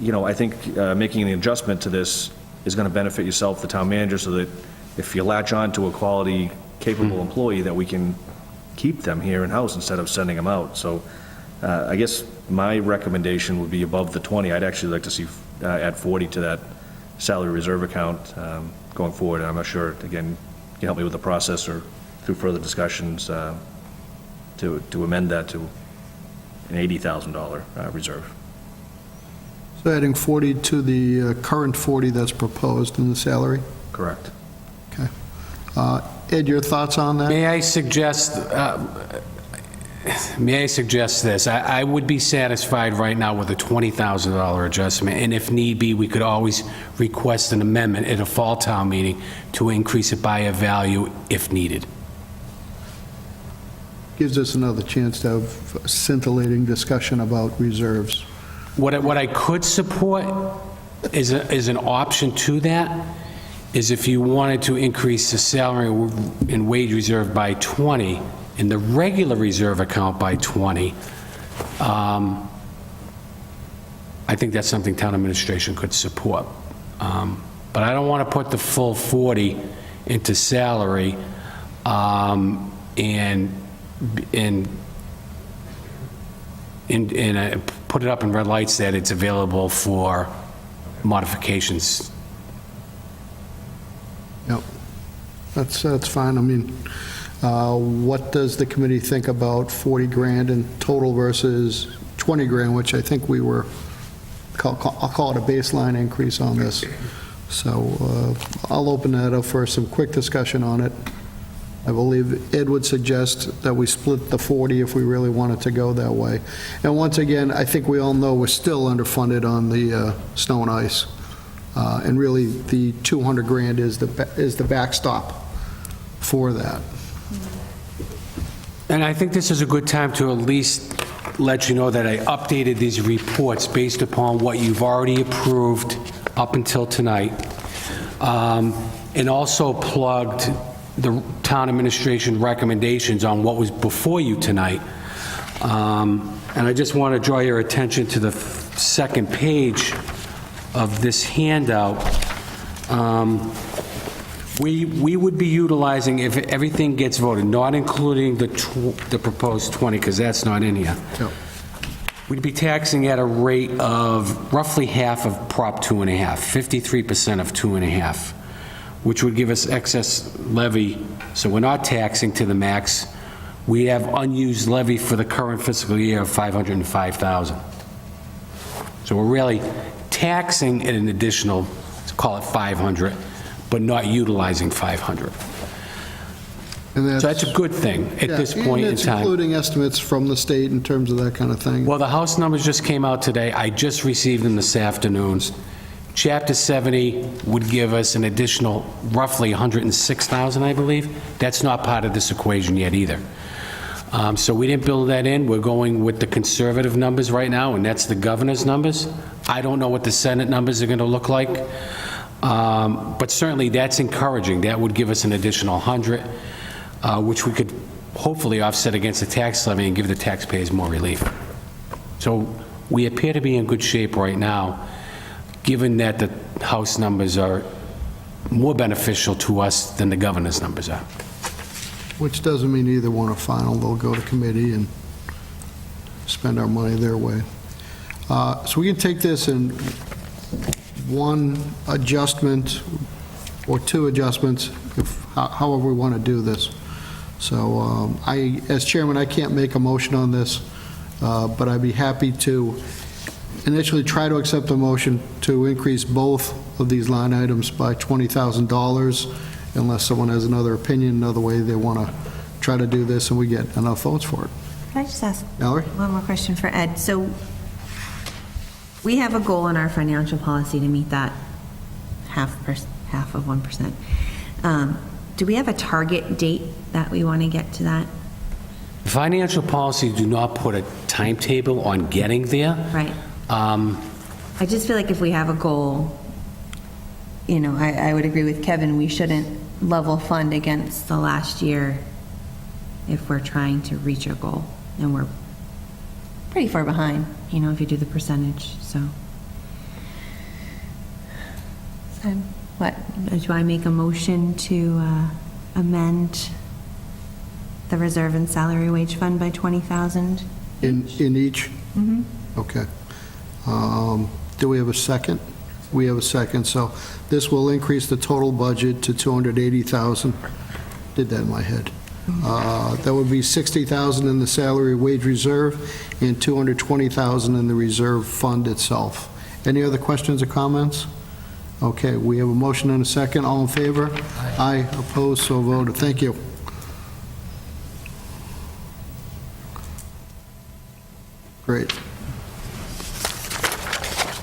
making an adjustment to this is going to benefit yourself, the town manager, so that if you latch on to a quality, capable employee, that we can keep them here in-house instead of sending them out. So I guess my recommendation would be above the 20. I'd actually like to see add 40 to that salary reserve account going forward. And I'm not sure, again, you can help me with the process or through further discussions to amend that to an $80,000 reserve. So adding 40 to the current 40 that's proposed in the salary? Correct. Okay. Ed, your thoughts on that? May I suggest this? I would be satisfied right now with a $20,000 adjustment, and if need be, we could always request an amendment at a fall town meeting to increase it by a value if needed. Gives us another chance to have scintillating discussion about reserves. What I could support is an option to that, is if you wanted to increase the salary and wage reserve by 20 and the regular reserve account by 20, I think that's something town administration could support. But I don't want to put the full 40 into salary and put it up in red lights that it's available for modifications. Yep. That's fine. I mean, what does the committee think about 40 grand in total versus 20 grand, which I think we were, I'll call it a baseline increase on this. So I'll open that up for some quick discussion on it. I believe Ed would suggest that we split the 40 if we really wanted to go that way. And once again, I think we all know we're still underfunded on the snow and ice. And really, the 200 grand is the backstop for that. And I think this is a good time to at least let you know that I updated these reports based upon what you've already approved up until tonight, and also plugged the town administration recommendations on what was before you tonight. And I just want to draw your attention to the second page of this handout. We would be utilizing, if everything gets voted, not including the proposed 20, because that's not in here. Yep. We'd be taxing at a rate of roughly half of Prop 2.5, 53% of 2.5, which would give us excess levy, so we're not taxing to the max. We have unused levy for the current fiscal year of $505,000. So we're really taxing at an additional, let's call it 500, but not utilizing 500. And So that's a good thing at this point in And it's time. including estimates from the state in terms of that kind of thing. Well, the House numbers just came out today. I just received them this afternoon. Chapter 70 would give us an additional roughly 106,000, I believe. That's not part of this equation yet either. So we didn't build that in. We're going with the conservative numbers right now, and that's the governor's numbers. I don't know what the Senate numbers are going to look like, but certainly that's encouraging. That would give us an additional 100, which we could hopefully offset against the tax levy and give the taxpayers more relief. So we appear to be in good shape right now, given that the House numbers are more beneficial to us than the governor's numbers are. Which doesn't mean either one are final. They'll go to committee and spend our money their way. So we can take this in one adjustment or two adjustments, however we want to do this. So as chairman, I can't make a motion on this, but I'd be happy to initially try to accept a motion to increase both of these line items by $20,000, unless someone has another opinion, another way they want to try to do this, and we get enough votes for it. Can I just ask Mallory? one more question for Ed? So we have a goal in our financial policy to meet that half of 1%. Do we have a target date that we want to get to that? Financial policies do not put a timetable on getting there. Right. I just feel like if we have a goal, you know, I would agree with Kevin, we shouldn't level fund against the last year if we're trying to reach a goal. And we're pretty far behind, you know, if you do the percentage, so. What, do I make a motion to amend the reserve and salary wage fund by 20,000? In each? Mm-hmm. Okay. Do we have a second? We have a second, so this will increase the total budget to $280,000. Did that in my head. That would be $60,000 in the salary wage reserve and $220,000 in the reserve fund itself. Any other questions or comments? Okay, we have a motion and a second. All in favor? Aye. Opposed? So voted. Thank you. Great.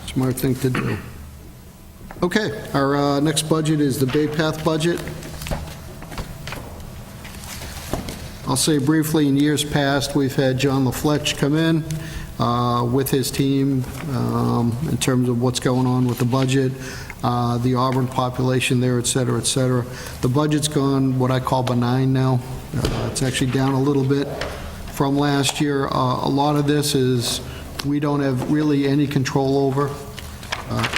Smart thing to do. Okay, our next budget is the Bay Path budget. I'll say briefly, in years past, we've had John LaFletch come in with his team in terms of what's going on with the budget, the Auburn population there, et cetera, et cetera. The budget's gone what I call benign now. It's actually down a little bit from last year. A lot of this is we don't have really any control over.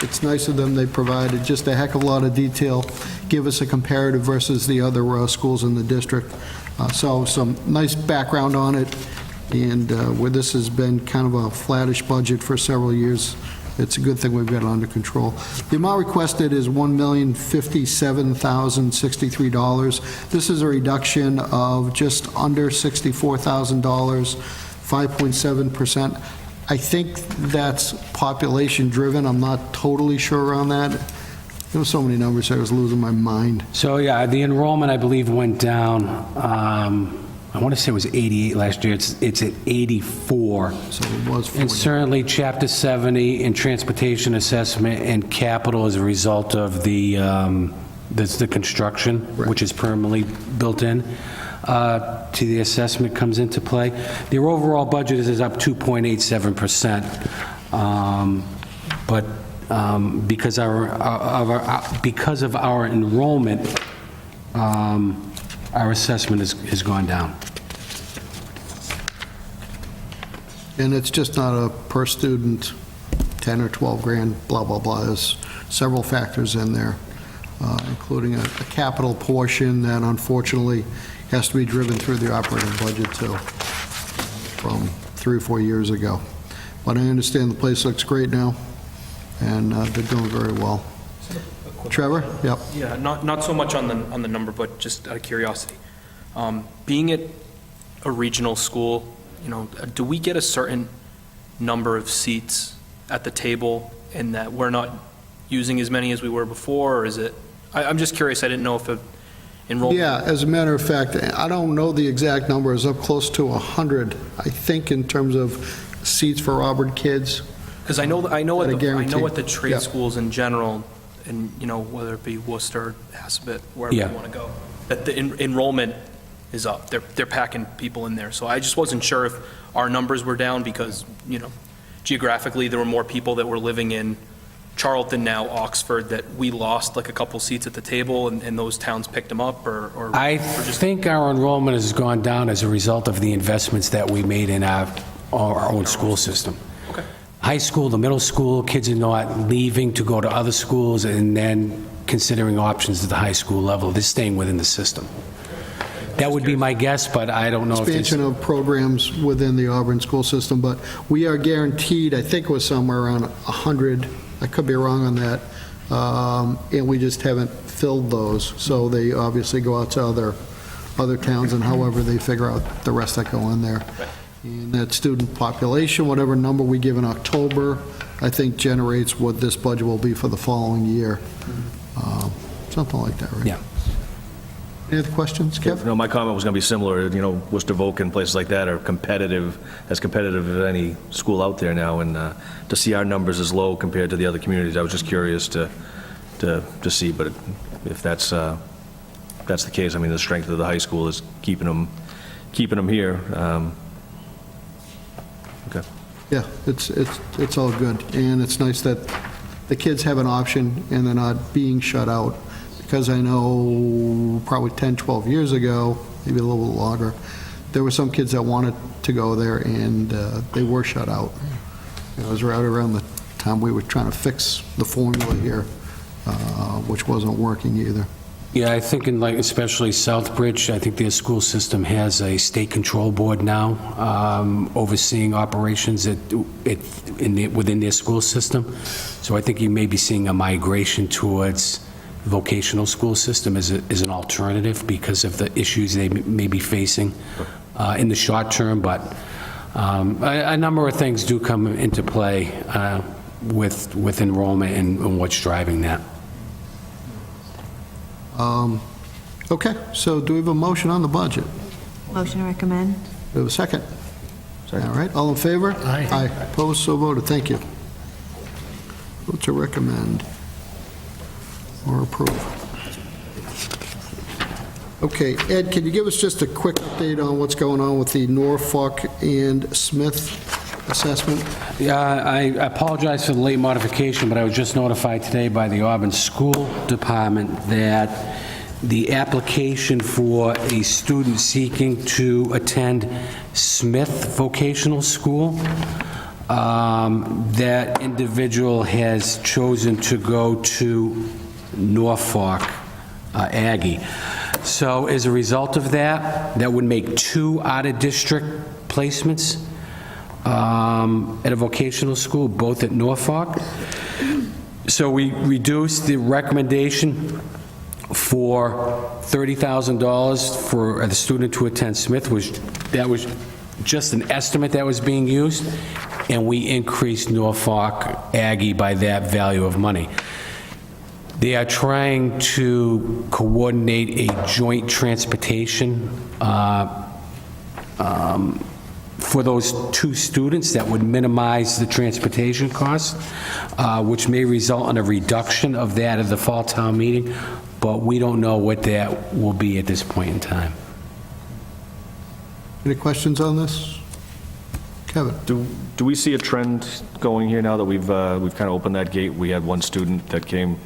It's nice of them. They provided just a heck of a lot of detail, give us a comparative versus the other schools in the district. So some nice background on it, and where this has been kind of a flattish budget for several years, it's a good thing we've got it under control. The amount requested is $1,057,063. This is a reduction of just under $64,000, 5.7%. I think that's population-driven. I'm not totally sure on that. There were so many numbers, I was losing my mind. So, yeah, the enrollment, I believe, went down, I want to say it was 88 last year. It's at 84. So it was 40. And certainly, Chapter 70 in transportation assessment and capital as a result of the construction, which is permanently built in to the assessment, comes into play. Their overall budget is up 2.87%. But because of our enrollment, our assessment has gone down. And it's just not a per student 10 or 12 grand, blah, blah, blah. There's several factors in there. including a capital portion that unfortunately has to be driven through the operating budget too, from 3 or 4 years ago. But I understand the place looks great now, and they're doing very well. Trevor? Yep. Yeah, not so much on the number, but just out of curiosity. Being at a regional school, do we get a certain number of seats at the table and that we're not using as many as we were before, or is it, I'm just curious, I didn't know if enrollment. Yeah, as a matter of fact, I don't know the exact number, it's up close to 100, I think, in terms of seats for Auburn kids. Because I know at the Yeah. trade schools in general, and, whether it be Worcester, Assabet, wherever Yeah. you want to go, that the enrollment is up. They're packing people in there. So I just wasn't sure if our numbers were down because, geographically, there were more people that were living in Charlton now, Oxford, that we lost like a couple seats at the table, and those towns picked them up, or I just. think our enrollment has gone down as a result of the investments that we made in our own school system. Okay. High school, the middle school, kids are not leaving to go to other schools and then considering options at the high school level. They're staying within the system. That would be my guess, but I don't know if it's... Expansion of programs within the Auburn school system, but we are guaranteed, I think it was somewhere around 100, I could be wrong on that, and we just haven't filled those, so they obviously go out to other towns, and however they figure out the rest that go in there. And that student population, whatever number we give in October, I think generates what this budget will be for the following year. Something like that, right? Yeah. Any other questions, Kev? No, my comment was going to be similar. Worcester Voc and places like that are competitive as any school out there now, and to see our numbers as low compared to the other communities, I was just curious to see. But if that's the case, I mean, the strength of the high school is keeping them here. Okay. Yeah, it's all good, and it's nice that the kids have an option and they're not being shut out, because I know probably 10, 12 years ago, maybe a little bit longer, there were some kids that wanted to go there and they were shut out. It was right around the time we were trying to fix the formula here, which wasn't working either. Yeah, I think especially Southbridge, I think their school system has a state control board now overseeing operations within their school system. So I think you may be seeing a migration towards vocational school system as an alternative because of the issues they may be facing in the short term. But a number of things do come into play with enrollment and what's driving that. Okay, so do we have a motion on the budget? Motion to recommend? Do we have a second? All right, all in favor? Aye. Aye, opposed, so voted, thank you. Vote to recommend or approve. Okay, Ed, can you give us just a quick update on what's going on with the Norfolk and Smith assessment? Yeah, I apologize for the late modification, but I was just notified today by the Auburn School Department that the application for a student seeking to attend Smith Vocational School, that individual has chosen to go to Norfolk Aggie. So as a result of that, that would make 2 out-of-district placements at a vocational school, both at Norfolk. So we reduced the recommendation for $30,000 for the student to attend Smith. That was just an estimate that was being used, and we increased Norfolk Aggie by that value of money. They are trying to coordinate a joint transportation for those 2 students that would minimize the transportation costs, which may result in a reduction of that at the fall town meeting, but we don't know what that will be at this point in time. Any questions on this? Kevin? Do we see a trend going here now that we've kind of opened that gate? We had one student that came,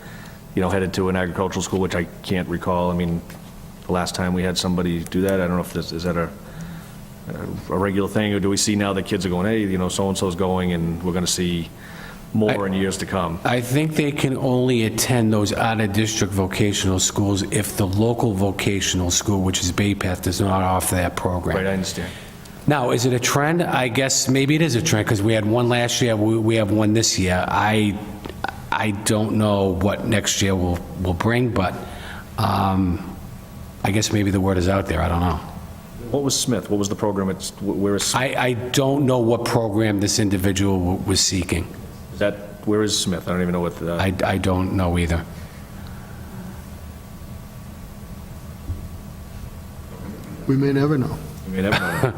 headed to an agricultural school, which I can't recall. I mean, the last time we had somebody do that, I don't know if is that a regular thing, or do we see now that kids are going, hey, so-and-so's going, and we're going to see more in years to come. I think they can only attend those out-of-district vocational schools if the local vocational school, which is Bay Path, does not offer that program. Right, I understand. Now, is it a trend? I guess maybe it is a trend, because we had one last year, we have one this year. I don't know what next year will bring, but I guess maybe the word is out there, I don't know. What was Smith? What was the program? Where is I don't know what program this individual was seeking. where is Smith? I don't even know what the... I don't know either. We may never know. I mean, I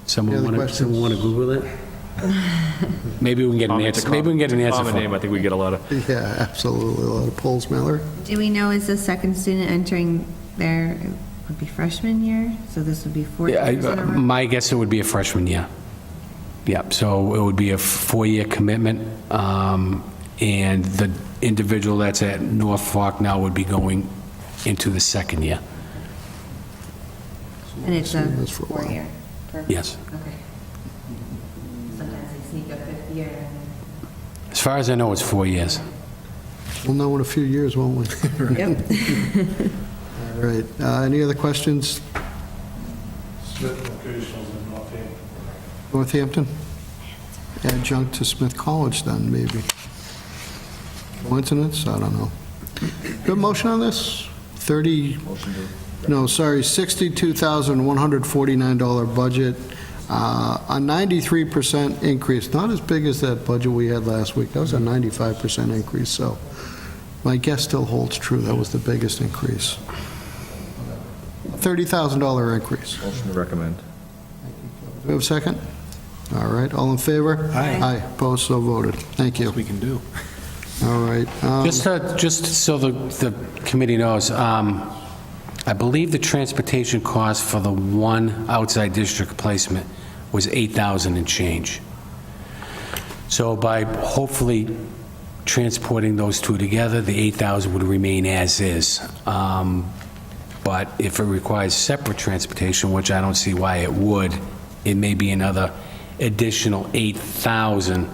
Someone Any other want questions? to Google it? Maybe we can get an answer. Maybe we can get an answer Common for name, it. I think we get a lot of... Yeah, absolutely, a lot of polls, Miller. Do we know, is the second student entering their, it would be freshman year? So this would be 4 years in a row? My guess, it would be a freshman year. Yeah, so it would be a 4-year commitment, and the individual that's at Norfolk now would be going into the second year. And it's a That's for a while. 4-year? Yes. Okay. Sometimes they sneak a 5th year. As far as I know, it's 4 years. We'll know in a few years, won't we? Yep. All right, any other questions? Northampton? Adjunct to Smith College then, maybe. Coincidence? I don't know. Good motion on this? $62,149 budget, a 93% increase, not as big as that budget we had last week. That was a 95% increase, so my guess still holds true. That was the biggest increase. $30,000 increase. Motion to recommend. Do we have a second? All right, all in favor? Aye. Aye, opposed, so voted. Thank you. We can do. All right. Just so the committee knows, I believe the transportation cost for the one outside district placement was $8,000 and change. So by hopefully transporting those two together, the $8,000 would remain as is. But if it requires separate transportation, which I don't see why it would, it may be another additional $8,000.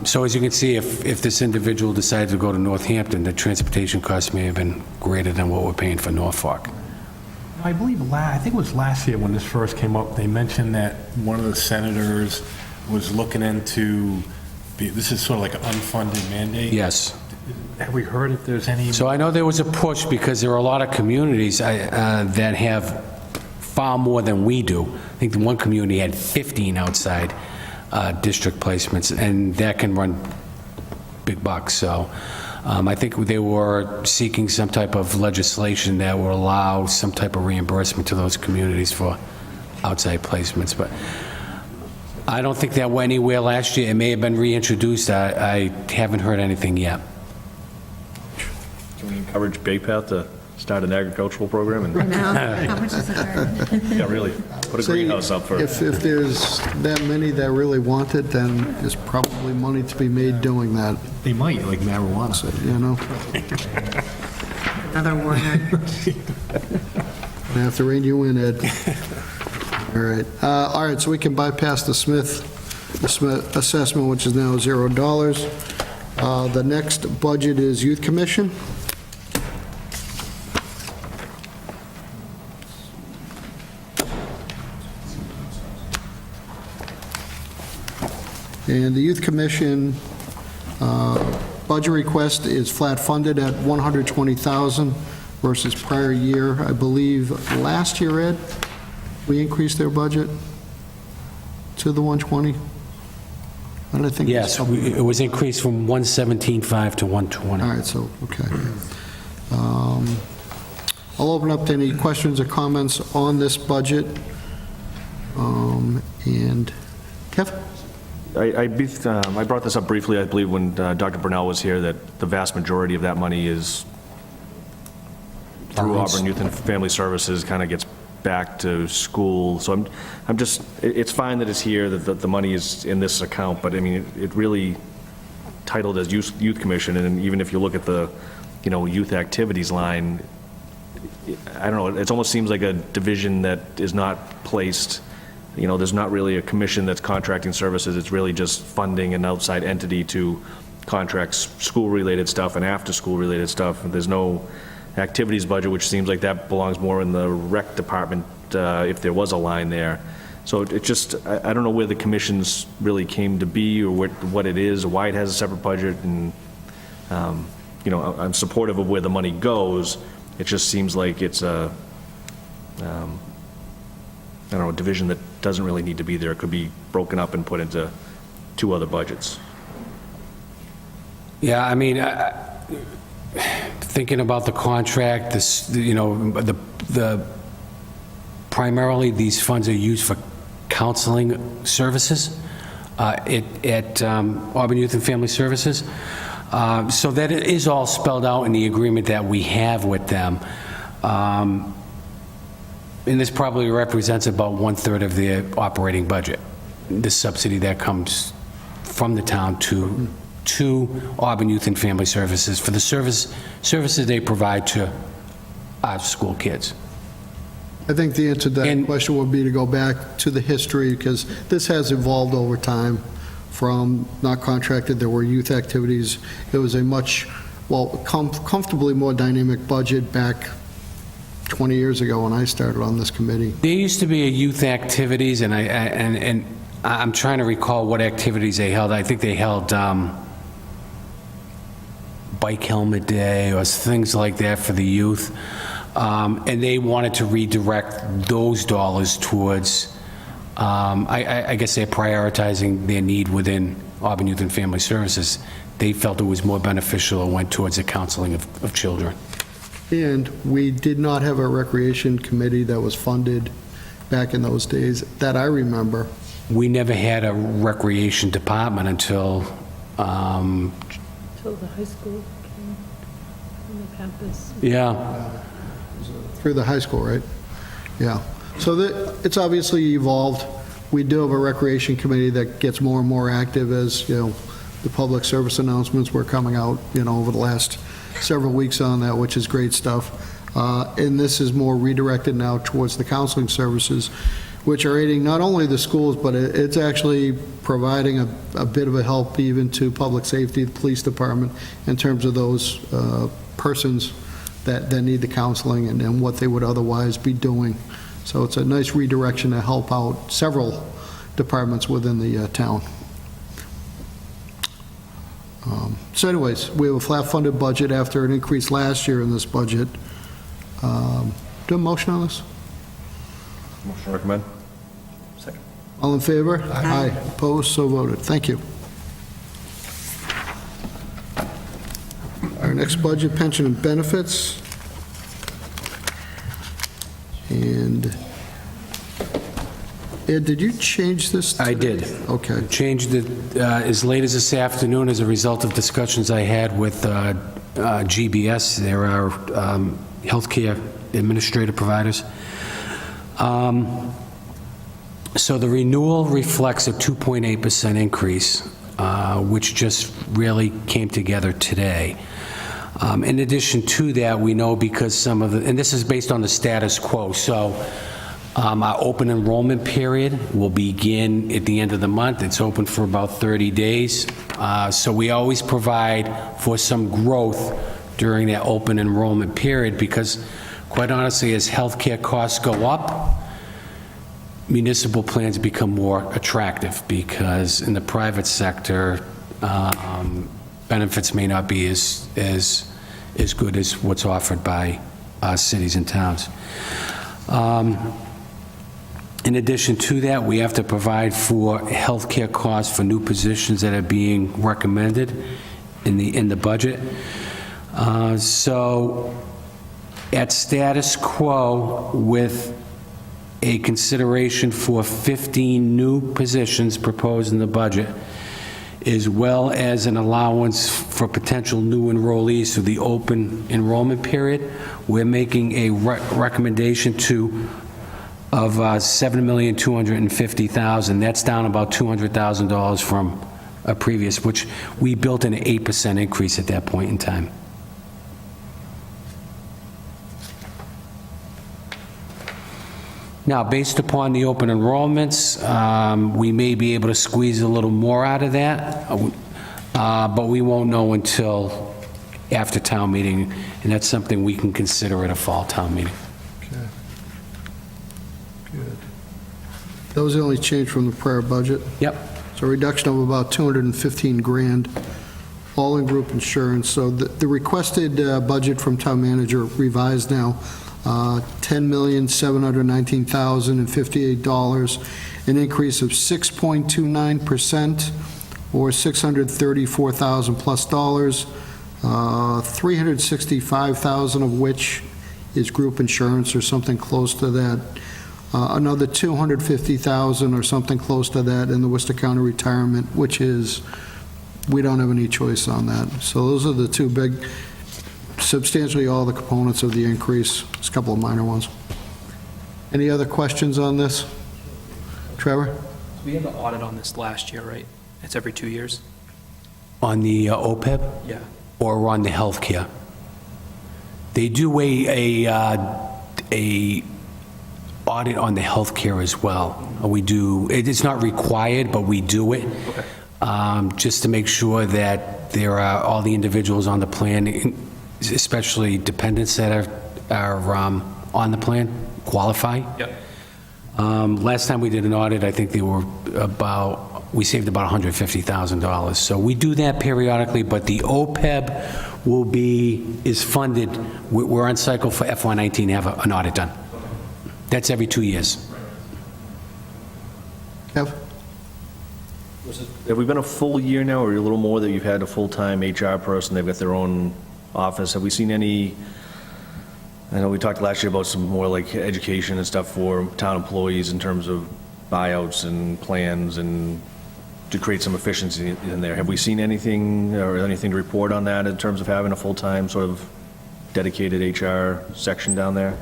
So as you can see, if this individual decided to go to Northampton, the transportation cost may have been greater than what we're paying for Norfolk. I believe, I think it was last year when this first came up, they mentioned that one of the senators was looking into, this is sort of like an unfunded mandate. Yes. Have we heard if there's any? So I know there was a push because there are a lot of communities that have far more than we do. I think the one community had 15 outside district placements, and that can run big bucks. So I think they were seeking some type of legislation that would allow some type of reimbursement to those communities for outside placements. But I don't think that went anywhere last year. It may have been reintroduced. I haven't heard anything yet. Can we encourage Bay Path to start an agricultural program? And How much is it hurt? yeah, really, put a greenhouse up for... If there's that many that really want it, then there's probably money to be made doing that, They might, like marijuana. you know? Another warrant. I have to rein you in, Ed. All right, so we can bypass the Smith assessment, which is now $0. The next budget is Youth Commission. And the Youth Commission budget request is flat funded at $120,000 versus prior year. I believe last year, Ed, we increased their budget to the 120? What did I think? Yes, it was increased from 117.5 to 120. All right, so, okay. I'll open up to any questions or comments on this budget. And Kevin? I brought this up briefly, I believe, when Dr. Brunel was here, that the vast majority of that money is through Auburn Youth and Family Services, kind of gets back to school. So I'm just, it's fine that it's here, that the money is in this account, but I mean, it really titled as Youth Commission, and even if you look at the, youth activities line, I don't know, it almost seems like a division that is not placed there's not really a commission that's contracting services. It's really just funding an outside entity to contract school-related stuff and after-school-related stuff. There's no activities budget, which seems like that belongs more in the rec department, if there was a line there. So it just, I don't know where the commissions really came to be, or what it is, or why it has a separate budget, and, I'm supportive of where the money goes. It just seems like it's a, a division that doesn't really need to be there. It could be broken up and put into 2 other budgets. Yeah, I mean, thinking about the contract, primarily these funds are used for counseling services at Auburn Youth and Family Services. So that it is all spelled out in the agreement that we have with them. And this probably represents about 1/3 of the operating budget, the subsidy that comes from the town to Auburn Youth and Family Services for the services they provide to our school kids. I think the answer to that And- question would be to go back to the history, because this has evolved over time from not contracted, there were youth activities. It was a much, comfortably more dynamic budget back 20 years ago when I started on this committee. There used to be a youth activities, and I'm trying to recall what activities they held. I think they held bike helmet day or things like that for the youth. And they wanted to redirect those dollars towards, I guess they're prioritizing their need within Auburn Youth and Family Services. They felt it was more beneficial and went towards the counseling of children. And we did not have a recreation committee that was funded back in those days, that I remember. We never had a recreation department until, Till the high school came on the campus. yeah. Through the high school, right? Yeah. So it's obviously evolved. We do have a recreation committee that gets more and more active as, the public service announcements were coming out, over the last several weeks on that, which is great stuff. And this is more redirected now towards the counseling services, which are aiding not only the schools, but it's actually providing a bit of a help even to public safety, the police department, in terms of those persons that need the counseling and what they would otherwise be doing. So it's a nice redirection to help out several departments within the town. So anyways, we have a flat-funded budget after an increase last year in this budget. Do a motion on this? Motion to recommend? Second. All in favor? Aye. Opposed? So voted. Thank you. Our next budget, pension and benefits. And Ed, did you change this? I today? did. Okay. Changed it as late as this afternoon as a result of discussions I had with GBS. They're our healthcare administrative providers. So the renewal reflects a 2.8% increase, which just really came together today. In addition to that, we know because some of the, and this is based on the status quo, so our open enrollment period will begin at the end of the month. It's open for about 30 days. So we always provide for some growth during that open enrollment period because, quite honestly, as healthcare costs go up, municipal plans become more attractive because in the private sector, benefits may not be as good as what's offered by cities and towns. In addition to that, we have to provide for healthcare costs for new positions that are being recommended in the budget. So at status quo, with a consideration for 15 new positions proposed in the budget, as well as an allowance for potential new enrollees through the open enrollment period, we're making a recommendation of $7,250,000. That's down about $200,000 from a previous, which we built in an 8% increase at that point in time. Now, based upon the open enrollments, we may be able to squeeze a little more out of that, but we won't know until after town meeting, and that's something we can consider at a fall town meeting. Okay. Good. That was the only change from the prior budget. Yep. So a reduction of about 215 grand, all in group insurance. So the requested budget from town manager revised now, $10,719,058, an increase of 6.29%, or $634,000 plus dollars, 365,000 of which is group insurance or something close to that. Another 250,000 or something close to that in the Worcester County retirement, which is, we don't have any choice on that. So those are the two big, substantially all the components of the increase. There's a couple of minor ones. Any other questions on this? Trevor? We had an audit on this last year, right? It's every 2 years? On the OPEB Yeah. or on the healthcare? They do a audit on the healthcare as well. We do, it's not required, but we do it. Okay. Just to make sure that there are all the individuals on the plan, especially dependents that are on the plan, qualify. Yep. Last time we did an audit, I think we saved about $150,000. So we do that periodically, but the OPEB is funded, we're on cycle for FY19 to have an audit done. That's every 2 years. Kev? Have we been a full year now, or a little more, that you've had a full-time HR person, they've got their own office? Have we seen any, I know we talked last year about some more like education and stuff for town employees in terms of buyouts and plans and to create some efficiency in there. Have we seen anything, or anything to report on that in terms of having a full-time sort of dedicated HR section down there?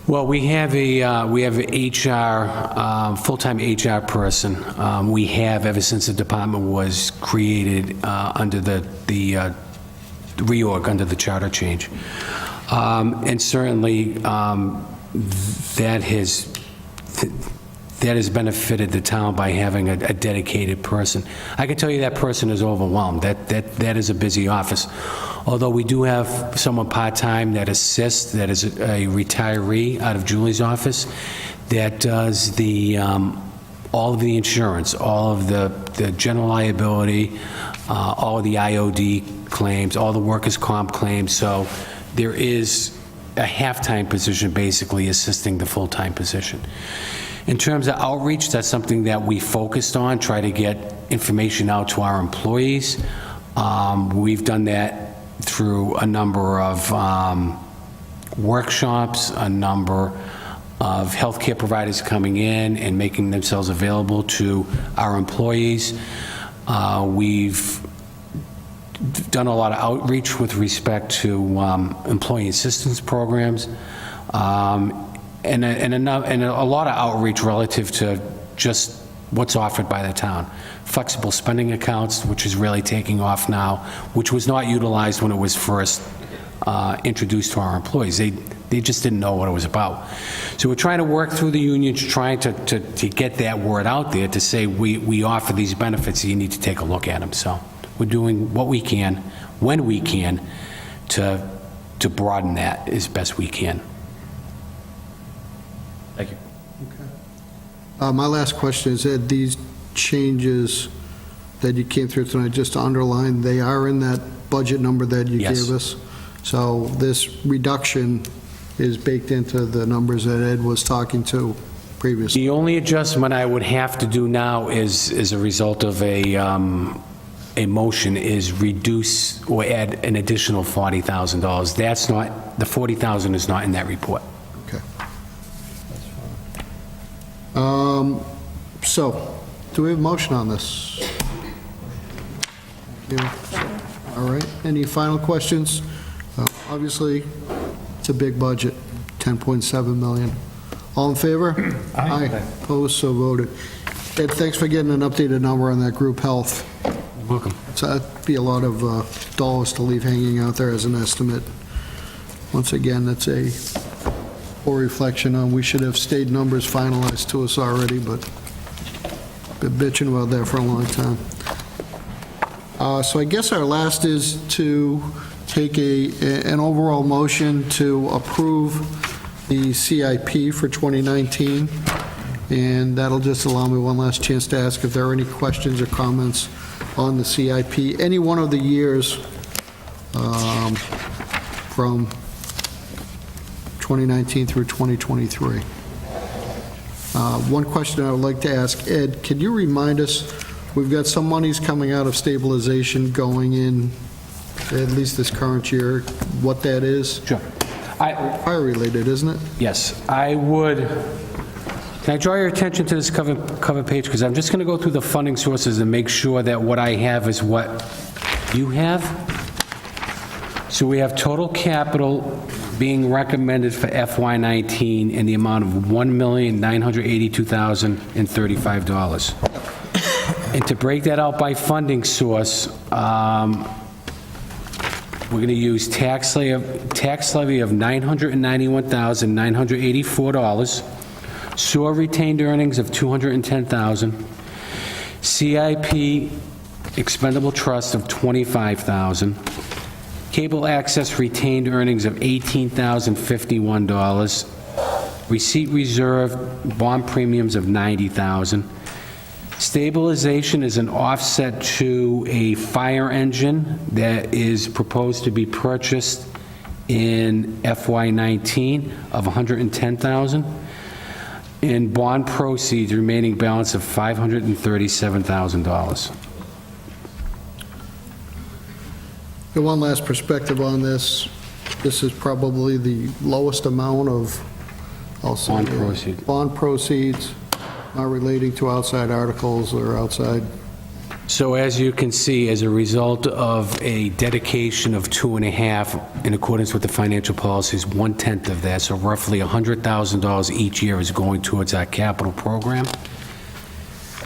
Well, we have a HR, full-time HR person. We have, ever since the department was created under the reorg, under the charter change. And certainly, that has benefited the town by having a dedicated person. I can tell you that person is overwhelmed. That is a busy office. Although we do have someone part-time that assists, that is a retiree out of Julie's office, that does all of the insurance, all of the general liability, all of the IOD claims, all the workers' comp claims. So there is a half-time position basically assisting the full-time position. In terms of outreach, that's something that we focused on, try to get information out to our employees. We've done that through a number of workshops, a number of healthcare providers coming in and making themselves available to our employees. We've done a lot of outreach with respect to employee assistance programs, and a lot of outreach relative to just what's offered by the town. Flexible spending accounts, which is really taking off now, which was not utilized when it was first introduced to our employees. They just didn't know what it was about. So we're trying to work through the unions, trying to get that word out there to say we offer these benefits, so you need to take a look at them. So we're doing what we can, when we can, to broaden that as best we can. Thank you. My last question is that these changes that you came through tonight, just to underline, they are in that budget number that you Yes. gave us? So this reduction is baked into the numbers that Ed was talking to previously? The only adjustment I would have to do now is, as a result of a motion, is reduce or add an additional $40,000. That's not, the $40,000 is not in that report. Okay. So, do we have a motion on this? Yeah. All right, any final questions? Obviously, it's a big budget, $10.7 million. All in favor? Aye. Opposed, so voted. Ed, thanks for getting an updated number on that group health. Welcome. So that'd be a lot of dollars to leave hanging out there as an estimate. Once again, that's a poor reflection on, we should have state numbers finalized to us already, but been bitching about that for a long time. So I guess our last is to take an overall motion to approve the CIP for 2019, and that'll just allow me one last chance to ask if there are any questions or comments on the CIP, any one of the years from 2019 through 2023. One question I would like to ask, Ed, can you remind us, we've got some monies coming out of stabilization going in, at least this current year, what that is? Sure. Fire-related, isn't it? Yes, I would, can I draw your attention to this cover page? Because I'm just going to go through the funding sources and make sure that what I have is what you have. So we have total capital being recommended for FY19 in the amount of $1,982,035. And to break that out by funding source, we're going to use tax levy of $991,984, sewer retained earnings of $210,000, CIP expendable trust of $25,000, cable access retained earnings of $18,051, receipt reserve bond premiums of $90,000. Stabilization is an offset to a fire engine that is proposed to be purchased in FY19 of $110,000. In bond proceeds, remaining balance of $537,000. One last perspective on this. This is probably the lowest amount of, I'll say, Bond proceeds. Bond proceeds, not relating to outside articles or outside. So as you can see, as a result of a dedication of 2.5 in accordance with the financial policies, 1/10 of that, so roughly $100,000 each year is going towards our capital program.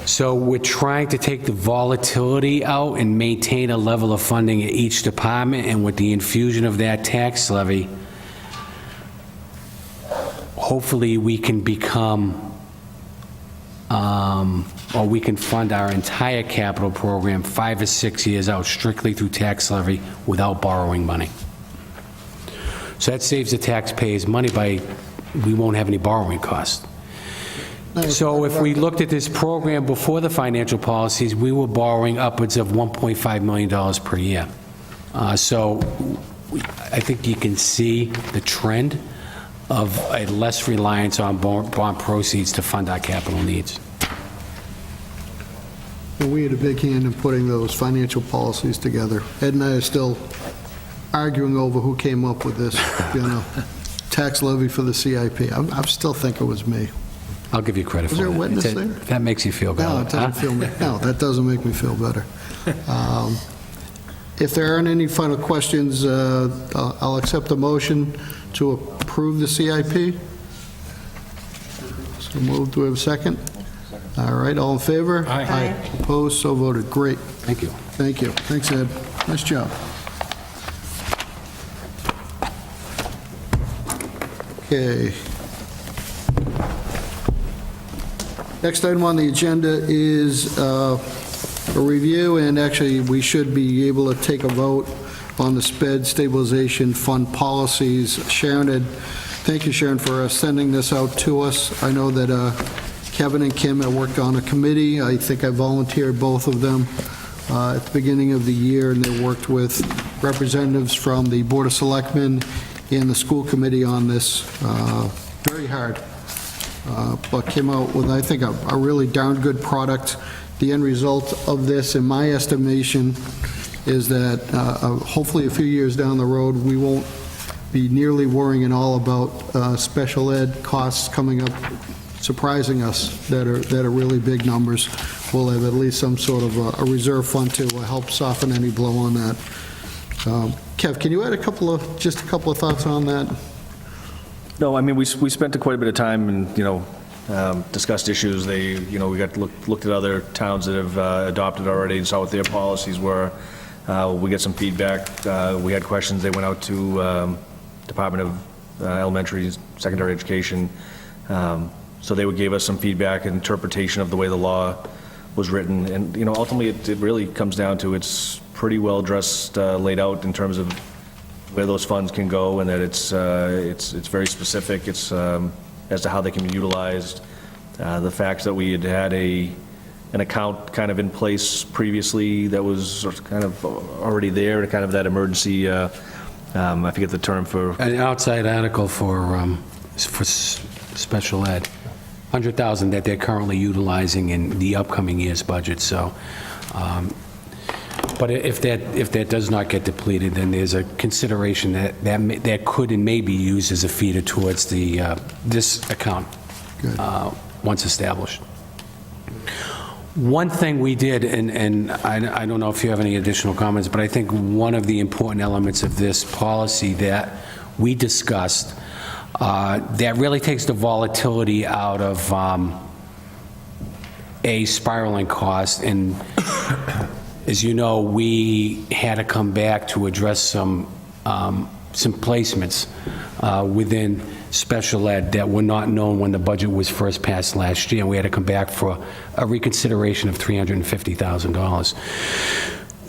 So we're trying to take the volatility out and maintain a level of funding at each department, and with the infusion of that tax levy, hopefully we can become, or we can fund our entire capital program 5 or 6 years out strictly through tax levy without borrowing money. So that saves the taxpayers money by, we won't have any borrowing costs. So if we looked at this program before the financial policies, we were borrowing upwards of $1.5 million per year. So I think you can see the trend of a less reliance on bond proceeds to fund our capital needs. Well, we had a big hand in putting those financial policies together. Ed and I are still arguing over who came up with this, tax levy for the CIP. I still think it was me. I'll give you credit for Was that. there a witness there? If that makes you feel better. No, it doesn't feel me. No, that doesn't make me feel better. If there aren't any final questions, I'll accept a motion to approve the CIP. So moved. Do we have a second? All right, all in favor? Aye. Opposed? So voted. Great. Thank you. Thank you. Thanks, Ed. Nice job. Okay. Next item on the agenda is a review, and actually, we should be able to take a vote on the SPED stabilization fund policies. Sharon thank you, Sharon, for sending this out to us. I know that Kevin and Kim have worked on a committee. I think I volunteered both of them at the beginning of the year, and they worked with representatives from the Board of Selectmen and the school committee on this very hard. But came out with, I think, a really darn good product. The end result of this, in my estimation, is that hopefully a few years down the road, we won't be nearly worrying at all about special ed costs coming up, surprising us, that are really big numbers. We'll have at least some sort of a reserve fund to help soften any blow on that. Kev, can you add just a couple of thoughts on that? No, I mean, we spent quite a bit of time and, discussed issues. We looked at other towns that have adopted already and saw what their policies were. We got some feedback. We had questions. They went out to Department of Elementary secondary education. So they would give us some feedback and interpretation of the way the law was written. And, ultimately, it really comes down to it's pretty well addressed, laid out in terms of where those funds can go, and that it's very specific. It's as to how they can be utilized. The fact that we had an account kind of in place previously that was kind of already there, kind of that emergency, I forget the term for. An outside article for special ed, 100,000 that they're currently utilizing in the upcoming year's budget, so. But if that does not get depleted, then there's a consideration that could and may be used as a feeder towards this account once established. One thing we did, and I don't know if you have any additional comments, but I think one of the important elements of this policy that we discussed that really takes the volatility out of a spiraling cost. And as you know, we had to come back to address some placements within special ed that were not known when the budget was first passed last year, and we had to come back for a reconsideration of $350,000.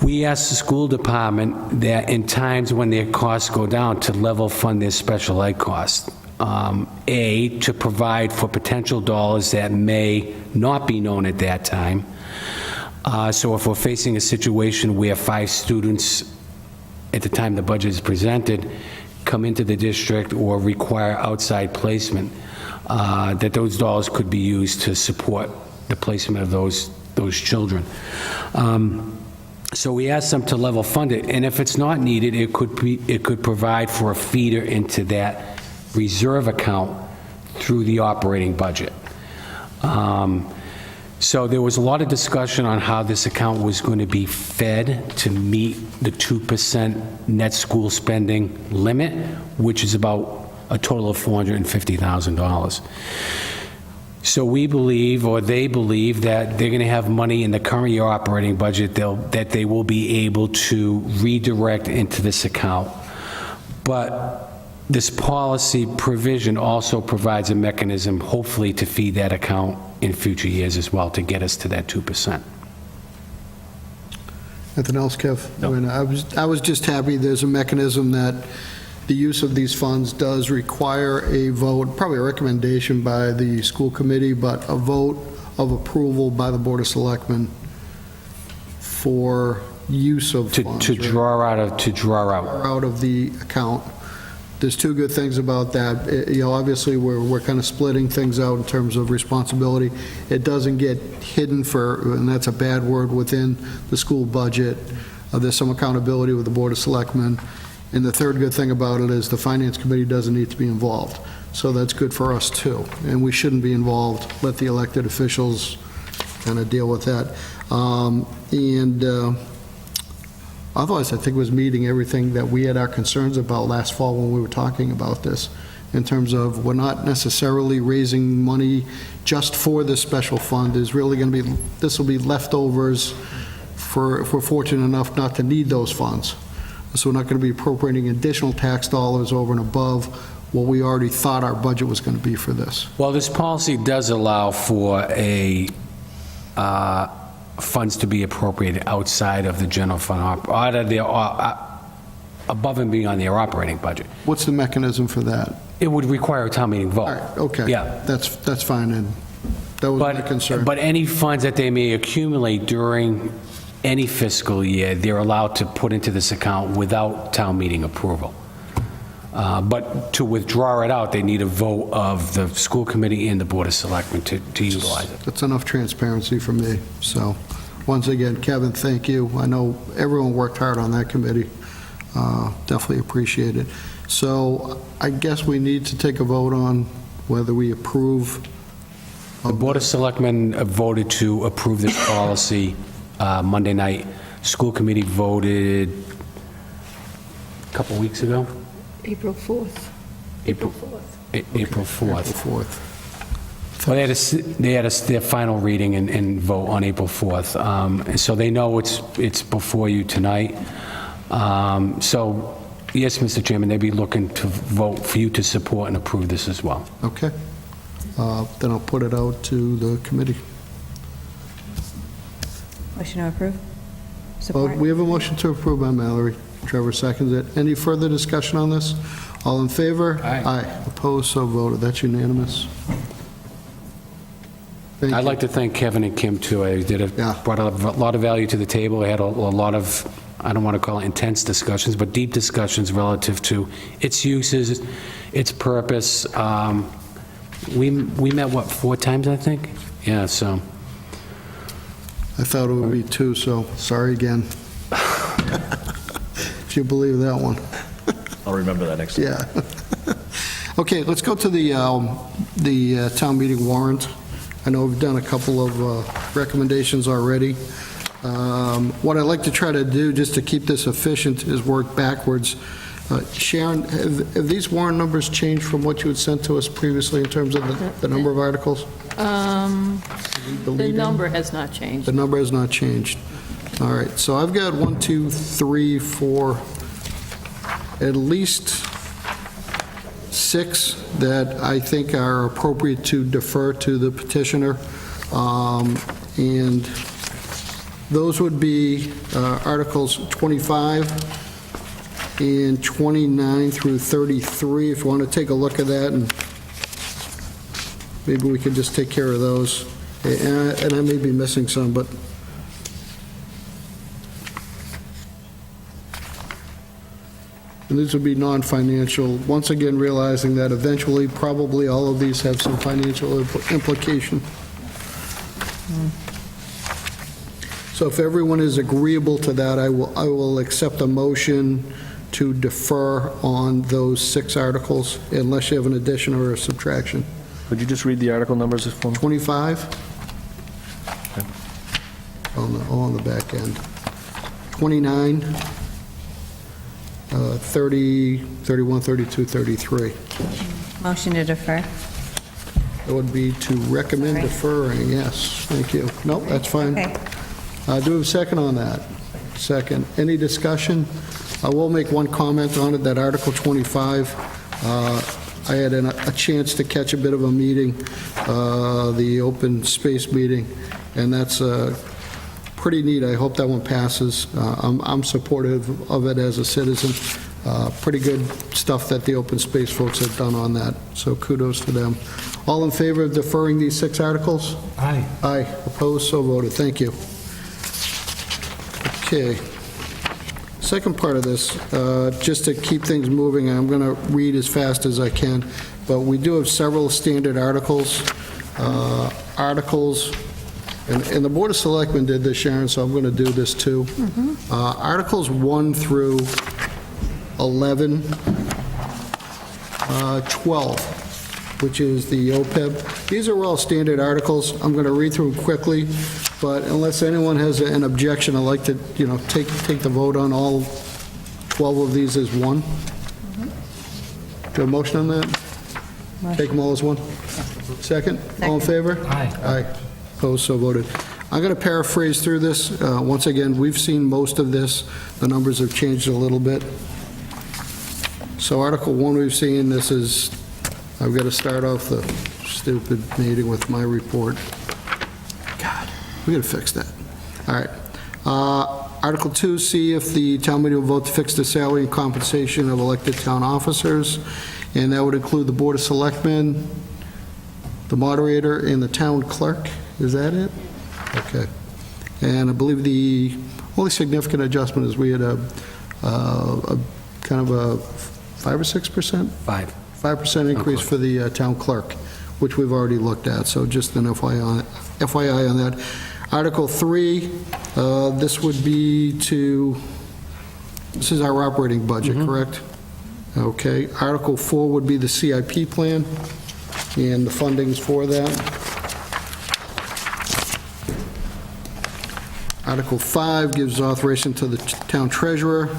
We asked the school department that in times when their costs go down to level fund their special ed costs. To provide for potential dollars that may not be known at that time. So if we're facing a situation where 5 students at the time the budget is presented come into the district or require outside placement, that those dollars could be used to support the placement of those children. So we asked them to level fund it, and if it's not needed, it could provide for a feeder into that reserve account through the operating budget. So there was a lot of discussion on how this account was going to be fed to meet the 2% net school spending limit, which is about a total of $450,000. So we believe, or they believe, that they're going to have money in the current year operating budget that they will be able to redirect into this account. But this policy provision also provides a mechanism, hopefully, to feed that account in future years as well, to get us to that 2%. Anything else, Kev? No. I mean, I was just happy there's a mechanism that the use of these funds does require a vote, probably a recommendation by the school committee, but a vote of approval by the Board of Selectmen for use of funds. To draw out. Out of the account. There's 2 good things about that. Obviously, we're kind of splitting things out in terms of responsibility. It doesn't get hidden and that's a bad word, within the school budget. There's some accountability with the Board of Selectmen. And the third good thing about it is the Finance Committee doesn't need to be involved. So that's good for us, too. And we shouldn't be involved. Let the elected officials kind of deal with that. Otherwise, I think it was meeting everything that we had our concerns about last fall when we were talking about this, in terms of we're not necessarily raising money just for this special fund. There's really going to be, this will be leftovers if we're fortunate enough not to need those funds. So we're not going to be appropriating additional tax dollars over and above what we already thought our budget was going to be for this. Well, this policy does allow for funds to be appropriated outside of the general fund, out of their, above and beyond their operating budget. What's the mechanism for that? It would require a town meeting vote. All right, okay. Yeah. That's fine, and that was my concern. But any funds that they may accumulate during any fiscal year, they're allowed to put into this account without town meeting approval. But to withdraw it out, they need a vote of the school committee and the Board of Selectmen to utilize it. That's enough transparency for me. So, once again, Kevin, thank you. I know everyone worked hard on that committee. Definitely appreciate it. So, I guess we need to take a vote on whether we approve. The Board of Selectmen voted to approve this policy Monday night. School committee voted a couple weeks ago. April 4th. April 4th. April 4th. April 4th. Well, they had their final reading and vote on April 4th. So they know it's before you tonight. So Yes, Mr. Chairman, they'd be looking to vote for you to support and approve this as well. Okay. Then I'll put it out to the committee. Motion to approve? Well, Support? we have a motion to approve by Mallory. Trevor seconds it. Any further discussion on this? All in favor? Aye. Aye. Opposed, so voted. That's unanimous. Thank I'd you. like to thank Kevin and Kim, too. Yeah. Brought a lot of value to the table. They had a lot of, I don't want to call it intense discussions, but deep discussions relative to its uses, its purpose. We met, what, 4 times, I think? Yeah, so, I thought it would be 2, so sorry again. If you believe that one. I'll remember that next time. Yeah. Okay, let's go to the town meeting warrant. I know we've done a couple of recommendations already. What I'd like to try to do, just to keep this efficient, is work backwards. Sharon, have these warrant numbers changed from what you had sent to us previously in terms of the number of articles? The number has not changed. The number has not changed. All right, so I've got 1, 2, 3, 4, at least 6 that I think are appropriate to defer to the petitioner. And those would be Articles 25 and 29 through 33, if you want to take a look at that, and maybe we could just take care of those. And I may be missing some, but... And these would be non-financial, once again realizing that eventually, probably all of these have some financial implication. So if everyone is agreeable to that, I will accept a motion to defer on those 6 articles, unless you have an addition or a subtraction. Could you just read the article numbers for me? 25? On the back end. 29, 30, 31, 32, 33. Motion to defer? That would be to recommend Right. deferring, yes, thank you. Nope, that's fine. Okay. Do we have a second on that? Second. Any discussion? I will make one comment on it, that Article 25, I had a chance to catch a bit of a meeting, the open space meeting, and that's pretty neat. I hope that one passes. I'm supportive of it as a citizen. Pretty good stuff that the open space folks have done on that, so kudos to them. All in favor of deferring these 6 articles? aye. Aye. Opposed, so voted. Thank you. Okay. Second part of this, just to keep things moving, I'm going to read as fast as I can, but we do have several standard articles. And the Board of Selectmen did this, Sharon, so I'm going to do this too. Articles 1 through 11, 12, which is the OPEB. These are all standard articles. I'm going to read through them quickly, but unless anyone has an objection, I'd like to, take the vote on all 12 of these as one. Do you have a motion on that? Take them all as one? Second? All in favor? Aye. Aye. Opposed, so voted. I'm going to paraphrase through this. Once again, we've seen most of this. The numbers have changed a little bit. So Article 1 we've seen, this is, I've got to start off the stupid meeting with my report. God, we got to fix that. All right. Article 2, see if the town meeting will vote to fix the salary and compensation of elected town officers, and that would include the Board of Selectmen, the moderator, and the town clerk. Is that it? Okay. And I believe the only significant adjustment is we had a kind of a 5 or 6%? 5% increase for the town clerk, which we've already looked at, so just an FYI on that. Article 3, this would be this is our operating budget, correct? Okay. Article 4 would be the CIP plan and the fundings for that. Article 5 gives authorization to the town treasurer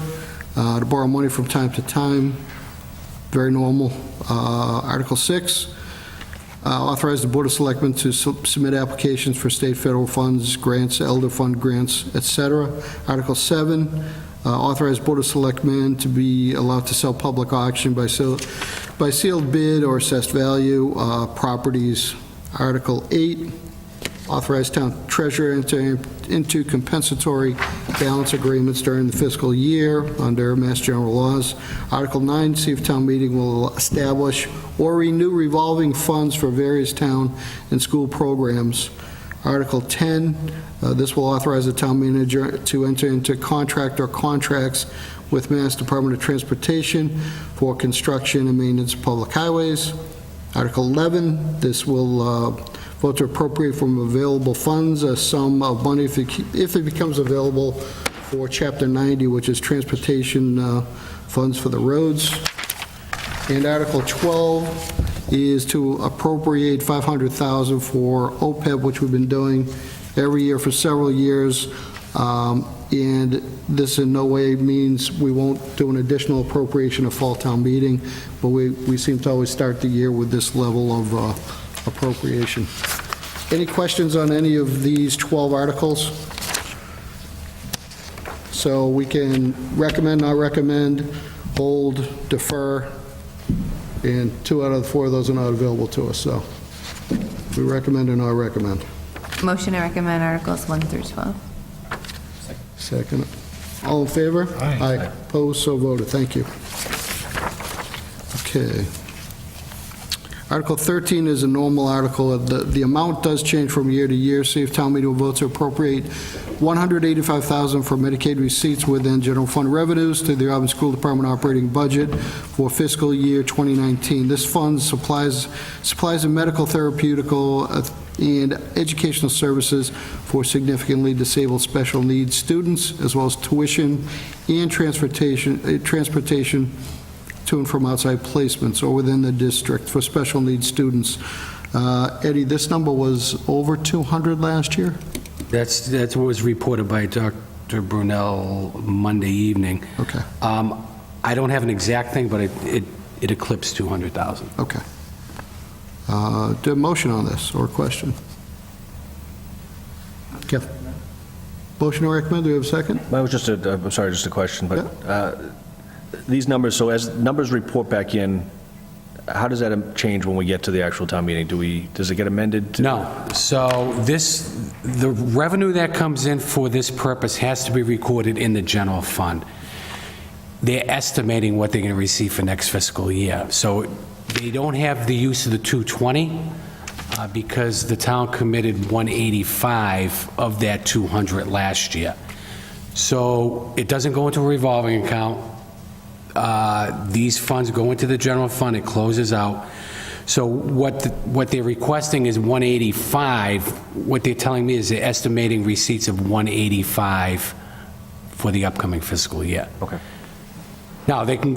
to borrow money from time to time. Very normal. Article 6, Authorize the Board of Selectmen to submit applications for state, federal funds, grants, elder fund grants, et cetera. Article 7, authorize Board of Selectmen to be allowed to sell public auction by sealed bid or assessed value properties. Article 8, authorize town treasurer into compensatory balance agreements during the fiscal year under Mass General laws. Article 9, see if town meeting will establish or renew revolving funds for various town and school programs. Article 10, this will authorize the town manager to enter into contract or contracts with Mass Department of Transportation for construction and maintenance of public highways. Article 11, this will vote to appropriate from available funds a sum of money if it becomes available for Chapter 90, which is transportation funds for the roads. And Article 12 is to appropriate $500,000 for OPEB, which we've been doing every year for several years. And this in no way means we won't do an additional appropriation of fall town meeting, but we seem to always start the year with this level of appropriation. Any questions on any of these 12 articles? So we can recommend, not recommend, hold, defer, and 2 out of the 4 of those are not available to us, so we recommend or not recommend. Motion to recommend Articles 1 through 12. Second. All in favor? Aye. Opposed, so voted. Thank you. Okay. Article 13 is a normal article. The amount does change from year to year. See if town meeting will vote to appropriate $185,000 for Medicaid receipts within general fund revenues to the Auburn School Department operating budget for fiscal year 2019. This fund supplies a medical, therapeutical, and educational services for significantly disabled special needs students, as well as tuition and transportation to and from outside placements or within the district for special needs students. Eddie, this number was over 200 last year? That's what was reported by Dr. Brunel Monday evening. Okay. I don't have an exact thing, but it eclipsed 200,000. Okay. Do you have a motion on this or a question? Kev? Motion to recommend, do we have a second? That was just I'm sorry, just a question, but these numbers, so as numbers report back in, how does that change when we get to the actual town meeting? Does it get amended? No. So the revenue that comes in for this purpose has to be recorded in the general fund. They're estimating what they're going to receive for next fiscal year. So they don't have the use of the 220 because the town committed 185 of that 200 last year. So it doesn't go into a revolving account. These funds go into the general fund, it closes out. So what they're requesting is 185. What they're telling me is they're estimating receipts of 185 for the upcoming fiscal year. Okay. Now, they can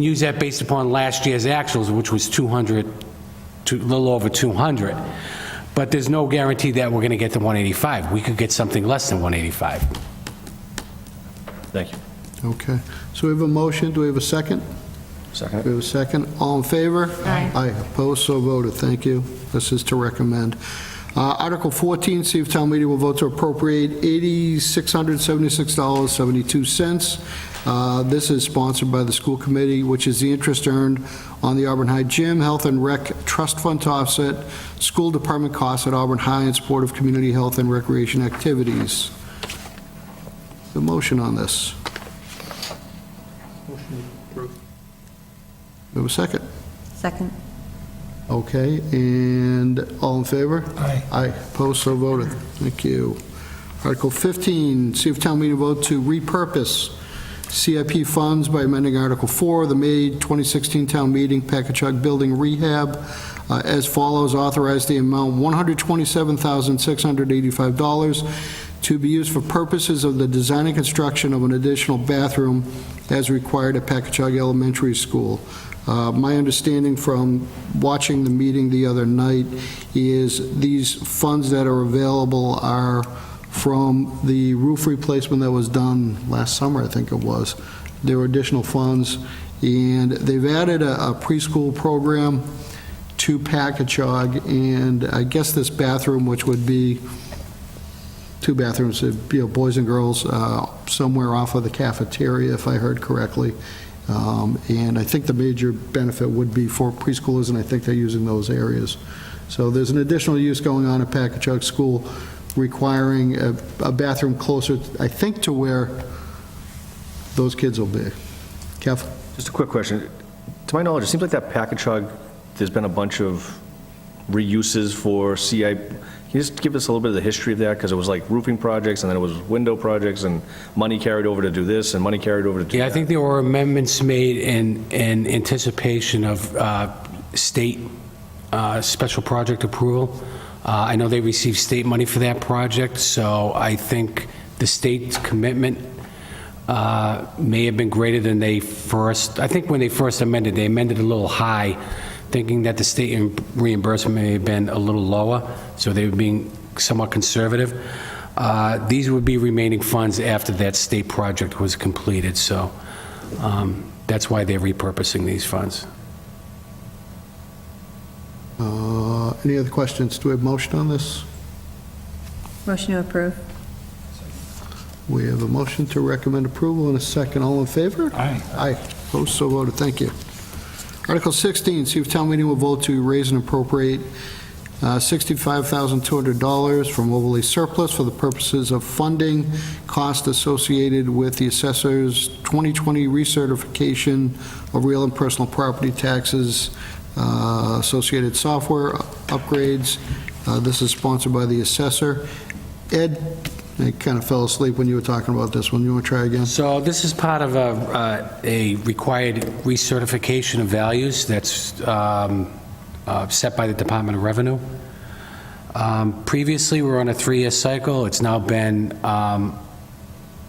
use that based upon last year's actuals, which was 200, a little over 200. But there's no guarantee that we're going to get to 185. We could get something less than 185. Thank you. Okay. So we have a motion. Do we have a second? Second. We have a second. All in favor? Aye. Aye. Opposed, so voted. Thank you. This is to recommend. Article 14, see if town meeting will vote to appropriate $8,676.72. This is sponsored by the school committee, which is the interest earned on the Auburn High Gym, Health and Rec Trust Fund to offset school department costs at Auburn High in support of community health and recreation activities. The motion on this. Motion approved. We have a second. Second. Okay, and all in favor? Aye. Aye. Opposed, so voted. Thank you. Article 15, see if town meeting vote to repurpose CIP funds by amending Article 4, the May 2016 town meeting, Packagug Building Rehab, as follows. Authorize the amount $127,685 to be used for purposes of the design and construction of an additional bathroom as required at Packagug Elementary School. My understanding from watching the meeting the other night is these funds that are available are from the roof replacement that was done last summer, I think it was. There were additional funds, and they've added a preschool program, to Packagug, and I guess this bathroom, which would be 2 bathrooms, boys and girls, somewhere off of the cafeteria, if I heard correctly. And I think the major benefit would be for preschoolers, and I think they're using those areas. So there's an additional use going on at Packagug School requiring a bathroom closer, I think, to where those kids will be. Kev? Just a quick question. To my knowledge, it seems like that Packagug, there's been a bunch of reuses for CI. Can you just give us a little bit of the history of that? Because it was like roofing projects, and then it was window projects, and money carried over to do this, and money carried over to do Yeah, I that. think there were amendments made in anticipation of state special project approval. I know they received state money for that project, so I think the state's commitment may have been greater than they first, I think when they first amended, they amended a little high, thinking that the state reimbursement may have been a little lower, so they were being somewhat conservative. These would be remaining funds after that state project was completed, so that's why they're repurposing these funds. Any other questions? Do we have motion on this? Motion to approve. We have a motion to recommend approval and a second. All in favor? Aye. Aye. Opposed, so voted. Thank you. Article 16, see if town meeting will vote to raise and appropriate $65,200 from overlay surplus for the purposes of funding costs associated with the assessor's 2020 recertification of real and personal property taxes, associated software upgrades. This is sponsored by the assessor. Ed, I kind of fell asleep when you were talking about this one. You want to try again? So this is part of a required recertification of values that's set by the Department of Revenue. Previously, we were on a 3-year cycle. It's now been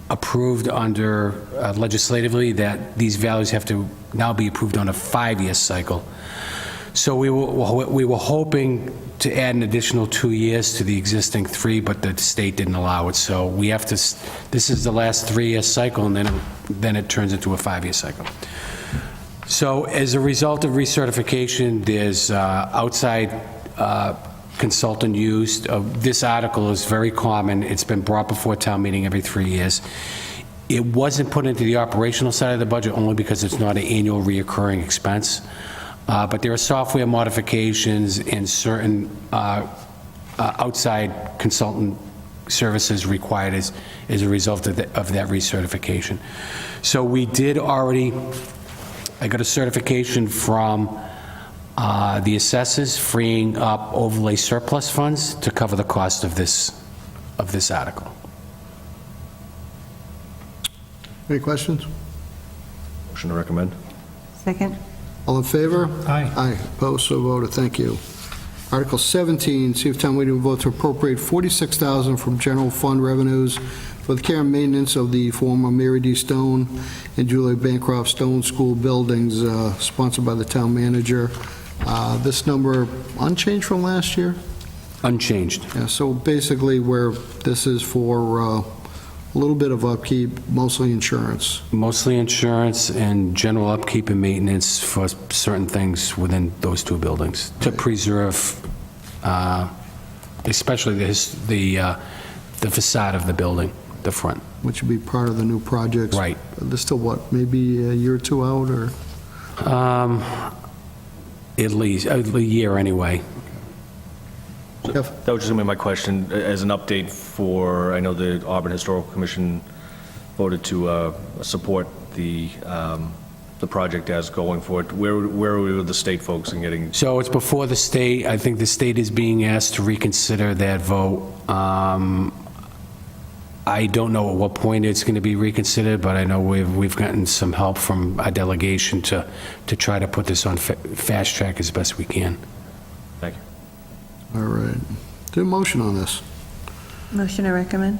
approved under legislatively that these values have to now be approved on a 5-year cycle. So we were hoping to add an additional 2 years to the existing 3, but the state didn't allow it. So we have to, this is the last 3-year cycle, and then it turns into a 5-year cycle. So as a result of recertification, there's outside consultant used. This article is very common. It's been brought before town meeting every 3 years. It wasn't put into the operational side of the budget only because it's not an annual reoccurring expense. But there are software modifications and certain outside consultant services required as a result of that recertification. So we did already, I got a certification from the assessors freeing up overlay surplus funds to cover the cost of this article. Any questions? Motion to recommend. Second. All in favor? Aye. Aye. Opposed, so voted. Thank you. Article 17, see if town meeting will vote to appropriate $46,000 from general fund revenues for the care and maintenance of the former Mary D. Stone and Julia Bancroft Stone School buildings, sponsored by the town manager. This number unchanged from last year? Unchanged. Yeah, so basically where this is for a little bit of upkeep, mostly insurance. Mostly insurance and general upkeep and maintenance for certain things within those 2 buildings to preserve, especially the facade of the building, the front. Which would be part of the new projects. Right. They're still, what, maybe a year or 2 out, or? At least a year anyway. Jeff? That was just going to be my question. As an update for, I know the Auburn Historical Commission voted to support the project as going forward. Where are we with the state folks in getting? So it's before the state. I think the state is being asked to reconsider that vote. I don't know at what point it's going to be reconsidered, but I know we've gotten some help from our delegation to try to put this on fast track as best we can. Thank you. All right. Do a motion on this. Motion to recommend.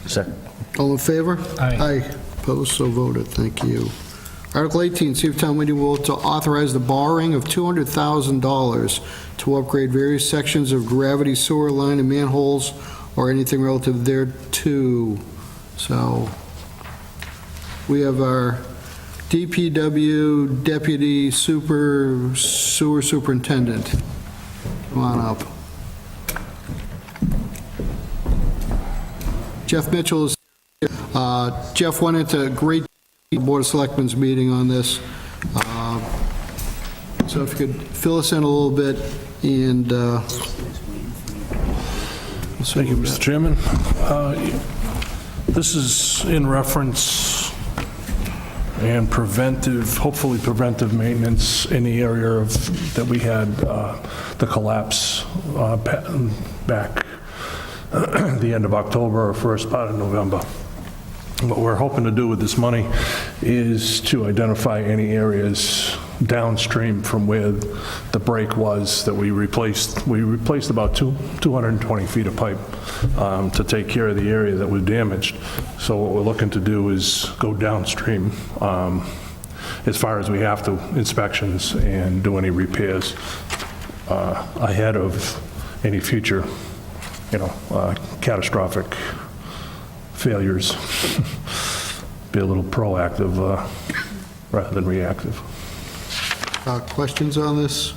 Second. All in favor? Aye. Aye. Opposed, so voted. Thank you. Article 18, see if town meeting will to authorize the borrowing of $200,000 to upgrade various sections of gravity sewer line and manholes or anything relative thereto. So we have our DPW Deputy Sewer Superintendent. Come on up. Jeff Mitchell is here. Jeff went into great Board of Selectmen's meeting on this. So if you could fill us in a little bit and... Thank you, Mr. Chairman. This is in reference and preventive, hopefully preventive maintenance in the area of, that we had the collapse back the end of October or first part of November. What we're hoping to do with this money is to identify any areas downstream from where the break was that we replaced. We replaced about 220 feet of pipe to take care of the area that was damaged. So what we're looking to do is go downstream as far as we have to, inspections and do any repairs ahead of any future, catastrophic failures. Be a little proactive rather than reactive. Questions on this?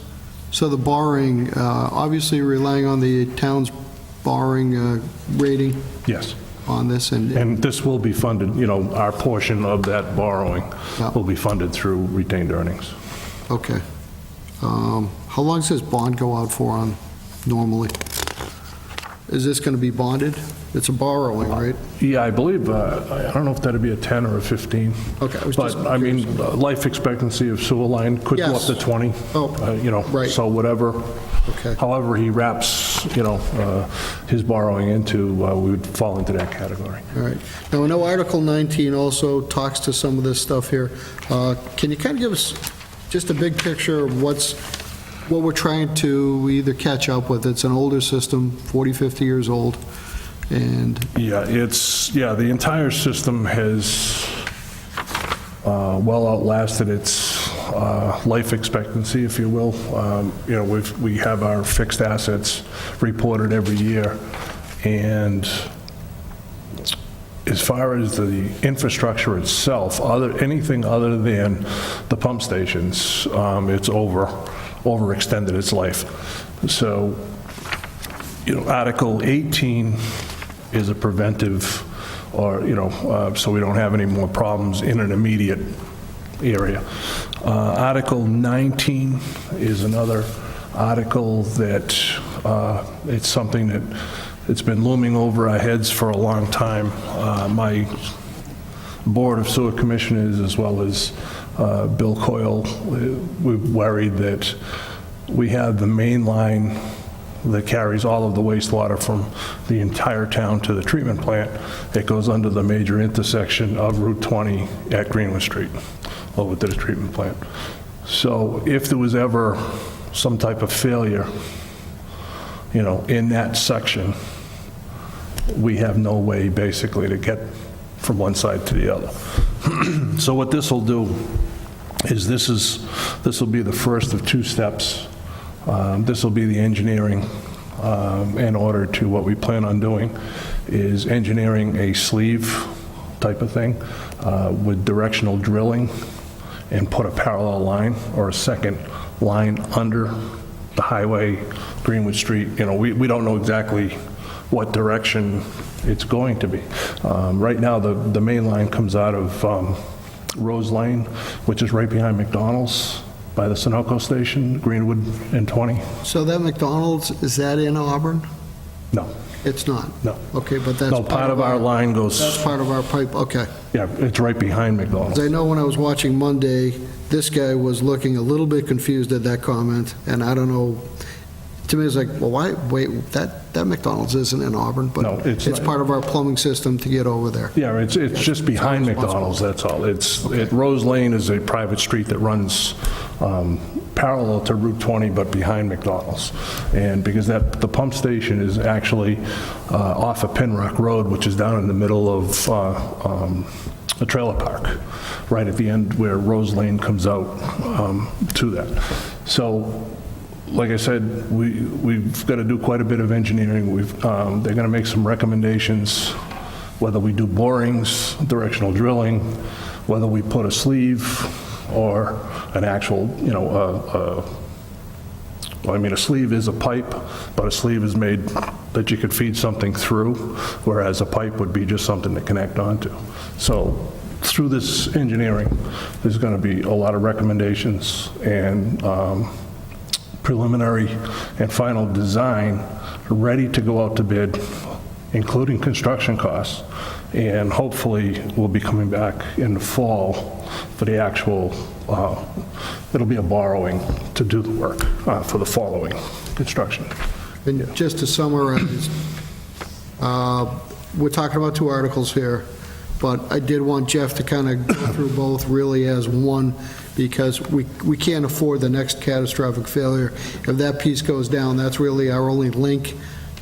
So the borrowing, obviously relying on the town's borrowing rating Yes. on this, And this will be funded, our portion of that borrowing Yeah. will be funded through retained earnings. okay. How long does this bond go out for on normally? Is this going to be bonded? It's a borrowing, right? Yeah, I believe, I don't know if that'd be a 10 or a 15. Okay, I was But, just I mean, life expectancy of sewer line could go up Yes. to 20. Oh, right. So whatever, Okay. however he wraps, his borrowing into, we would fall into that category. All right. Now, I know Article 19 also talks to some of this stuff here. Can you kind of give us just a big picture of what we're trying to either catch up with? It's an older system, 40, 50 years old, and, Yeah, the entire system has well outlasted its life expectancy, if you will. We have our fixed assets reported every year, and as far as the infrastructure itself, anything other than the pump stations, it's overextended its life. So, Article 18 is a preventive, or, so we don't have any more problems in an immediate area. Article 19 is another article that it's something that it's been looming over our heads for a long time. My Board of Sewer Commissioners, as well as Bill Coyle, we're worried that we have the main line that carries all of the wastewater from the entire town to the treatment plant. It goes under the major intersection of Route 20 at Greenwood Street, over to the treatment plant. So if there was ever some type of failure, in that section, we have no way basically to get from one side to the other. So what this will do is this will be the first of two steps. This will be the engineering in order to, what we plan on doing is engineering a sleeve type of thing with directional drilling and put a parallel line or a second line under the highway, Greenwood Street. We don't know exactly what direction it's going to be. Right now, the main line comes out of Rose Lane, which is right behind McDonald's, by the Sunoco station, Greenwood and 20. so that McDonald's, is that in Auburn? No, It's not? no. Okay, but that's... No, part of our line That's goes, part of our pipe, okay. yeah, it's right behind 'Cause McDonald's. I know when I was watching Monday, this guy was looking a little bit confused at that comment, and I don't know, to me, it's like, well, wait, that McDonald's isn't in Auburn, but No, it's it's not. part of our plumbing system to get over there. Yeah, it's just behind responsible. McDonald's, that's all. Rose Lane is a private street that runs parallel to Route 20, but behind McDonald's. And because the pump station is actually off of Pinrock Road, which is down in the middle of a trailer park, right at the end where Rose Lane comes out to that. So, like I said, we've got to do quite a bit of engineering. They're going to make some recommendations, whether we do borings, directional drilling, whether we put a sleeve or an actual, a sleeve is a pipe, but a sleeve is made that you could feed something through, whereas a pipe would be just something to connect onto. So through this engineering, there's going to be a lot of recommendations and preliminary and final design ready to go out to bid, including construction costs. And hopefully, we'll be coming back in the fall for the actual, it'll be a borrowing to do the work for the following construction. And just to summarize, we're talking about two articles here, but I did want Jeff to kind of go through both really as one, because we can't afford the next catastrophic failure. If that piece goes down, that's really our only link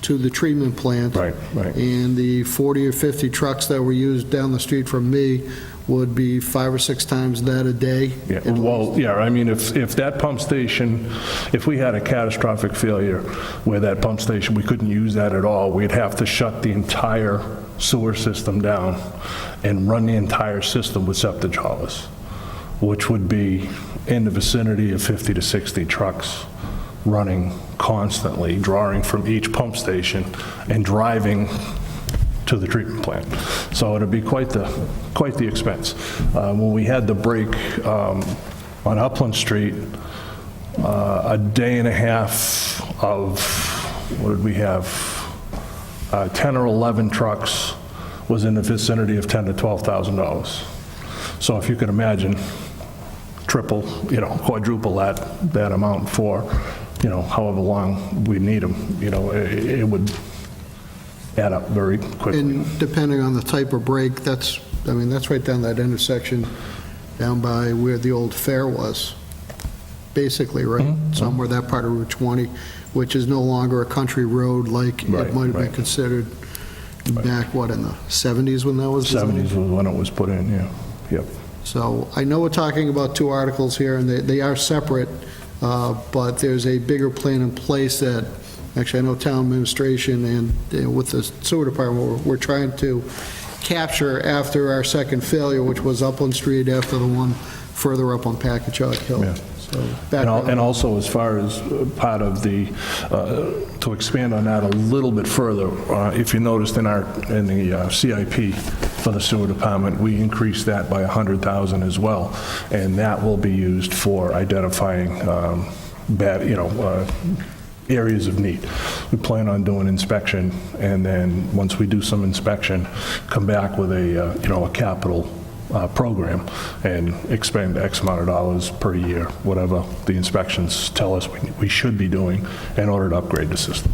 to the treatment plant. Right. And the 40 or 50 trucks that were used down the street from me would be 5 or 6 times that a day. Yeah, well, yeah, I mean, if that pump station, if we had a catastrophic failure where that pump station, we couldn't use that at all, we'd have to shut the entire sewer system down and run the entire system with septic haulers, which would be in the vicinity of 50 to 60 trucks running constantly, drawing from each pump station and driving to the treatment plant. So it'd be quite the expense. When we had the break on Upland Street, a day and a half of, what did we have? 10 or 11 trucks was in the vicinity of $10,000 to $12,000. So if you could imagine, triple, quadruple that amount for, however long we need them, it would add up very quickly. And depending on the type of break, that's right down that intersection, down by where the old fair was, basically, right? Mm-hmm. Somewhere that part of Route 20, which is no longer a country road like it Right, might have been right. considered back, in the 70s when that was designed? 70s was when it was put in, yeah. Yep. So I know we're talking about two articles here, and they are separate, but there's a bigger plan in place that, actually, I know town administration and with the sewer department, we're trying to capture after our second failure, which was Upland Street, after the one further up on Packagug Hill. Yeah. So back And also, as far as part of the, to expand on that a little bit further, if you noticed in the CIP for the sewer department, we increased that by $100,000 as well, and that will be used for identifying areas of need. We plan on doing inspection, and then once we do some inspection, come back with a capital program and expend X amount of dollars per year, whatever the inspections tell us we should be doing in order to upgrade the system.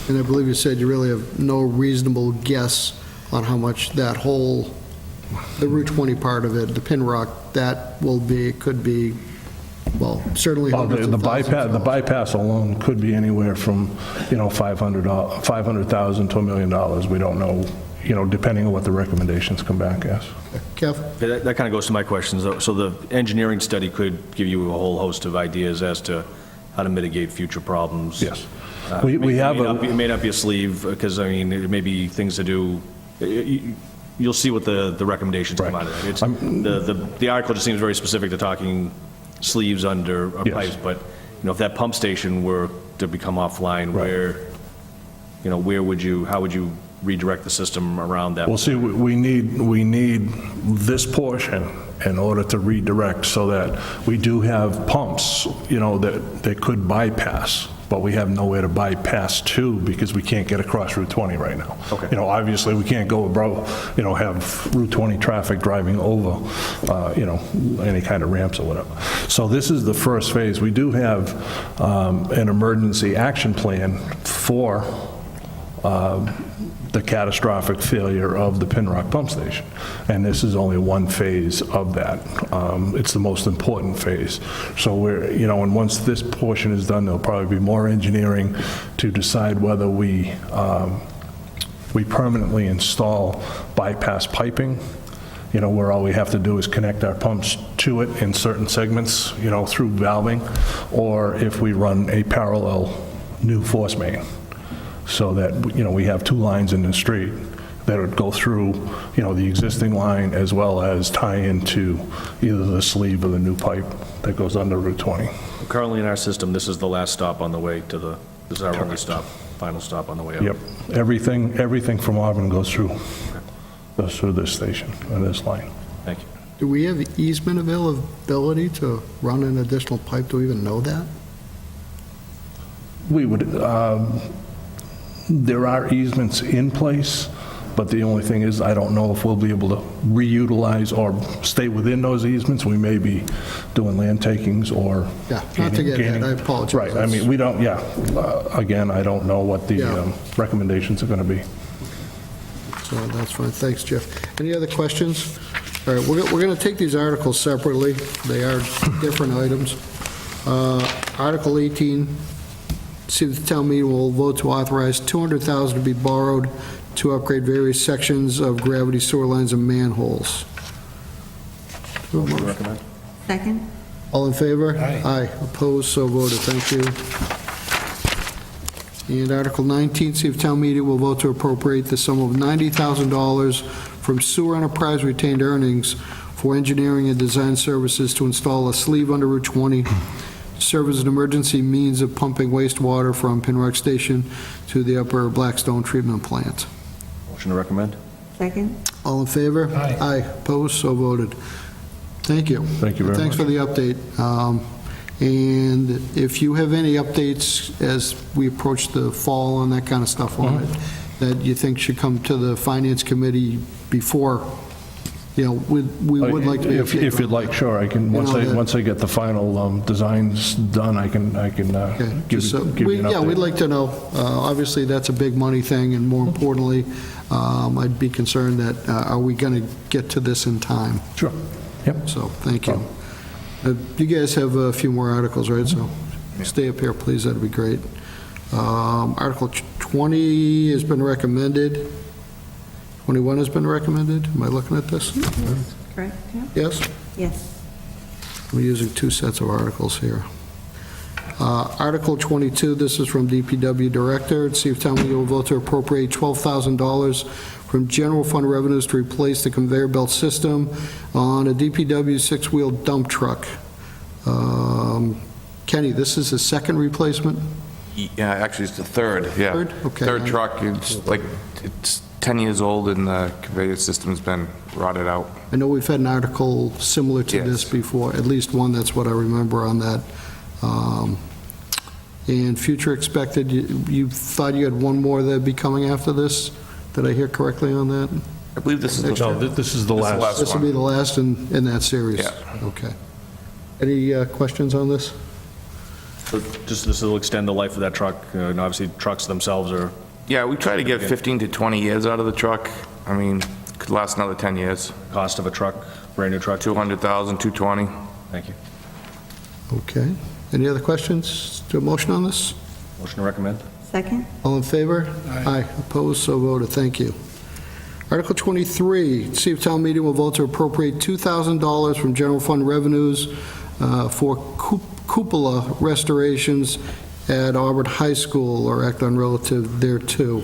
And I believe you said you really have no reasonable guess on how much that whole, the Route 20 part of it, the pin rock, that will be, could be, well, certainly hundreds The of thousands. the bypass alone could be anywhere from, $500,000 to $1 million. We don't know, depending on what the recommendations come back as. Kev? Yeah, that kind of goes to my questions. So the engineering study could give you a whole host of ideas as to how to mitigate future problems. Yes. We have It may not be a sleeve, because, it may be things to do. You'll see what the recommendations come out of it. The article just seems very specific to talking sleeves under Yes. pipes, but, if that pump station were to become offline, how would you redirect the system around that? Well, see, we need this portion in order to redirect, so that we do have pumps, that could bypass, but we have nowhere to bypass to, because we can't get across Route 20 right now. Okay. Obviously, we can't go have Route 20 traffic driving over, any kind of ramps or whatever. So this is the first phase. We do have an emergency action plan for the catastrophic failure of the Pinrock pump station. And this is only one phase of that. It's the most important phase. So we're, and once this portion is done, there'll probably be more engineering to decide whether we permanently install bypass piping, where all we have to do is connect our pumps to it in certain segments, through valving, or if we run a parallel new force main, so that, we have two lines in the street. that would go through, the existing line as well as tie into either the sleeve or the new pipe that goes under Route 20. Currently in our system, this is the last stop on the way to this is our only stop, final stop on the way up. Yep, everything from Auburn goes through this station and this line. Thank you. Do we have easement availability to run an additional pipe? Do we even know that? We would, there are easements in place, but the only thing is, I don't know if we'll be able to reutilize or stay within those easements. We may be doing land takings or Yeah, not to get ahead, I apologize. Right, I mean, we don't, again, I don't know what the Yeah. recommendations are going to be. So that's fine. Thanks, Jeff. Any other questions? All right, we're going to take these articles separately. They are different items. Article 18, see if the town meeting will vote to authorize $200,000 to be borrowed to upgrade various sections of gravity sewer lines and manholes. Motion to recommend? Second? All in favor? Aye. Opposed, so voted. Thank you. And Article 19, see if town meeting will vote to appropriate the sum of $90,000 from sewer enterprise retained earnings for engineering and design services to install a sleeve under Route 20, to serve as an emergency means of pumping wastewater from Pinrock Station to the Upper Blackstone Treatment Plant. Motion to recommend? Second? All in favor? Aye. Opposed, so voted. Thank you. Thank you very Thanks much. for the update. And if you have any updates as we approach the fall and that kind of stuff on it, that you think should come to the Finance Committee before, we would like to be... If you'd like, sure, I can, once I get the final designs done, I can Okay, give just so, you an yeah, we'd update. like to know. Obviously, that's a big money thing, and more importantly, I'd be concerned that, are we going to get to this in time? Sure, yep. So, thank you. You guys have a few more articles, right? So stay up here, please, that'd be great. Article 20 has been recommended. 21 has been recommended? Am I looking at this? Correct, yeah? Yes? Yes. We're using two sets of articles here. Article 22, this is from DPW Director. See if town meeting will vote to appropriate $12,000 from general fund revenues to replace the conveyor belt system on a DPW six-wheel dump truck. Kenny, this is the second replacement? Yeah, actually, it's the third, yeah. Third? Okay. Third truck, it's 10 years old and the conveyor system's been rotted out. I know we've had an article similar to this Yes. before, at least one, that's what I remember on that. And future expected, you thought you had one more that'd be coming after this? Did I hear correctly on that? I believe this is the No, this is the last. This will be the last in that series? Yeah. Okay. Any questions on this? So just this will extend the life of that truck, and obviously trucks themselves are, Yeah, we try to get 15 to 20 years out of the truck. I mean, could last another 10 years. cost of a truck, brand new truck. 200,000, 220. Thank you. Okay. Any other questions? Do a motion on this? Motion to recommend? Second? All in favor? Aye. Opposed? So voted. Thank you. Article 23, see if town meeting will vote to appropriate $2,000 from general fund revenues for cupola restorations at Auburn High School or act on relative thereto.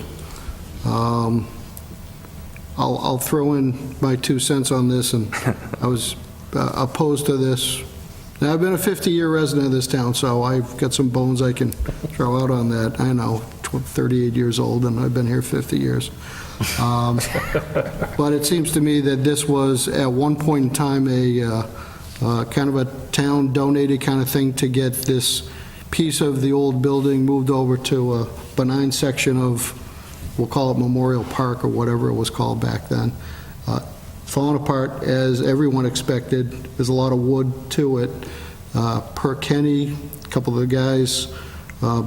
I'll throw in my 2 cents on this, and I was opposed to this. Now, I've been a 50-year resident of this town, so I've got some bones I can throw out on that. I know, 38 years old, and I've been here 50 years. But it seems to me that this was, at one point in time, a kind of a town-donated kind of thing to get this piece of the old building moved over to a benign section of, we'll call it Memorial Park or whatever it was called back then. Falling apart as everyone expected. There's a lot of wood to it. Per Kenny, a couple of the guys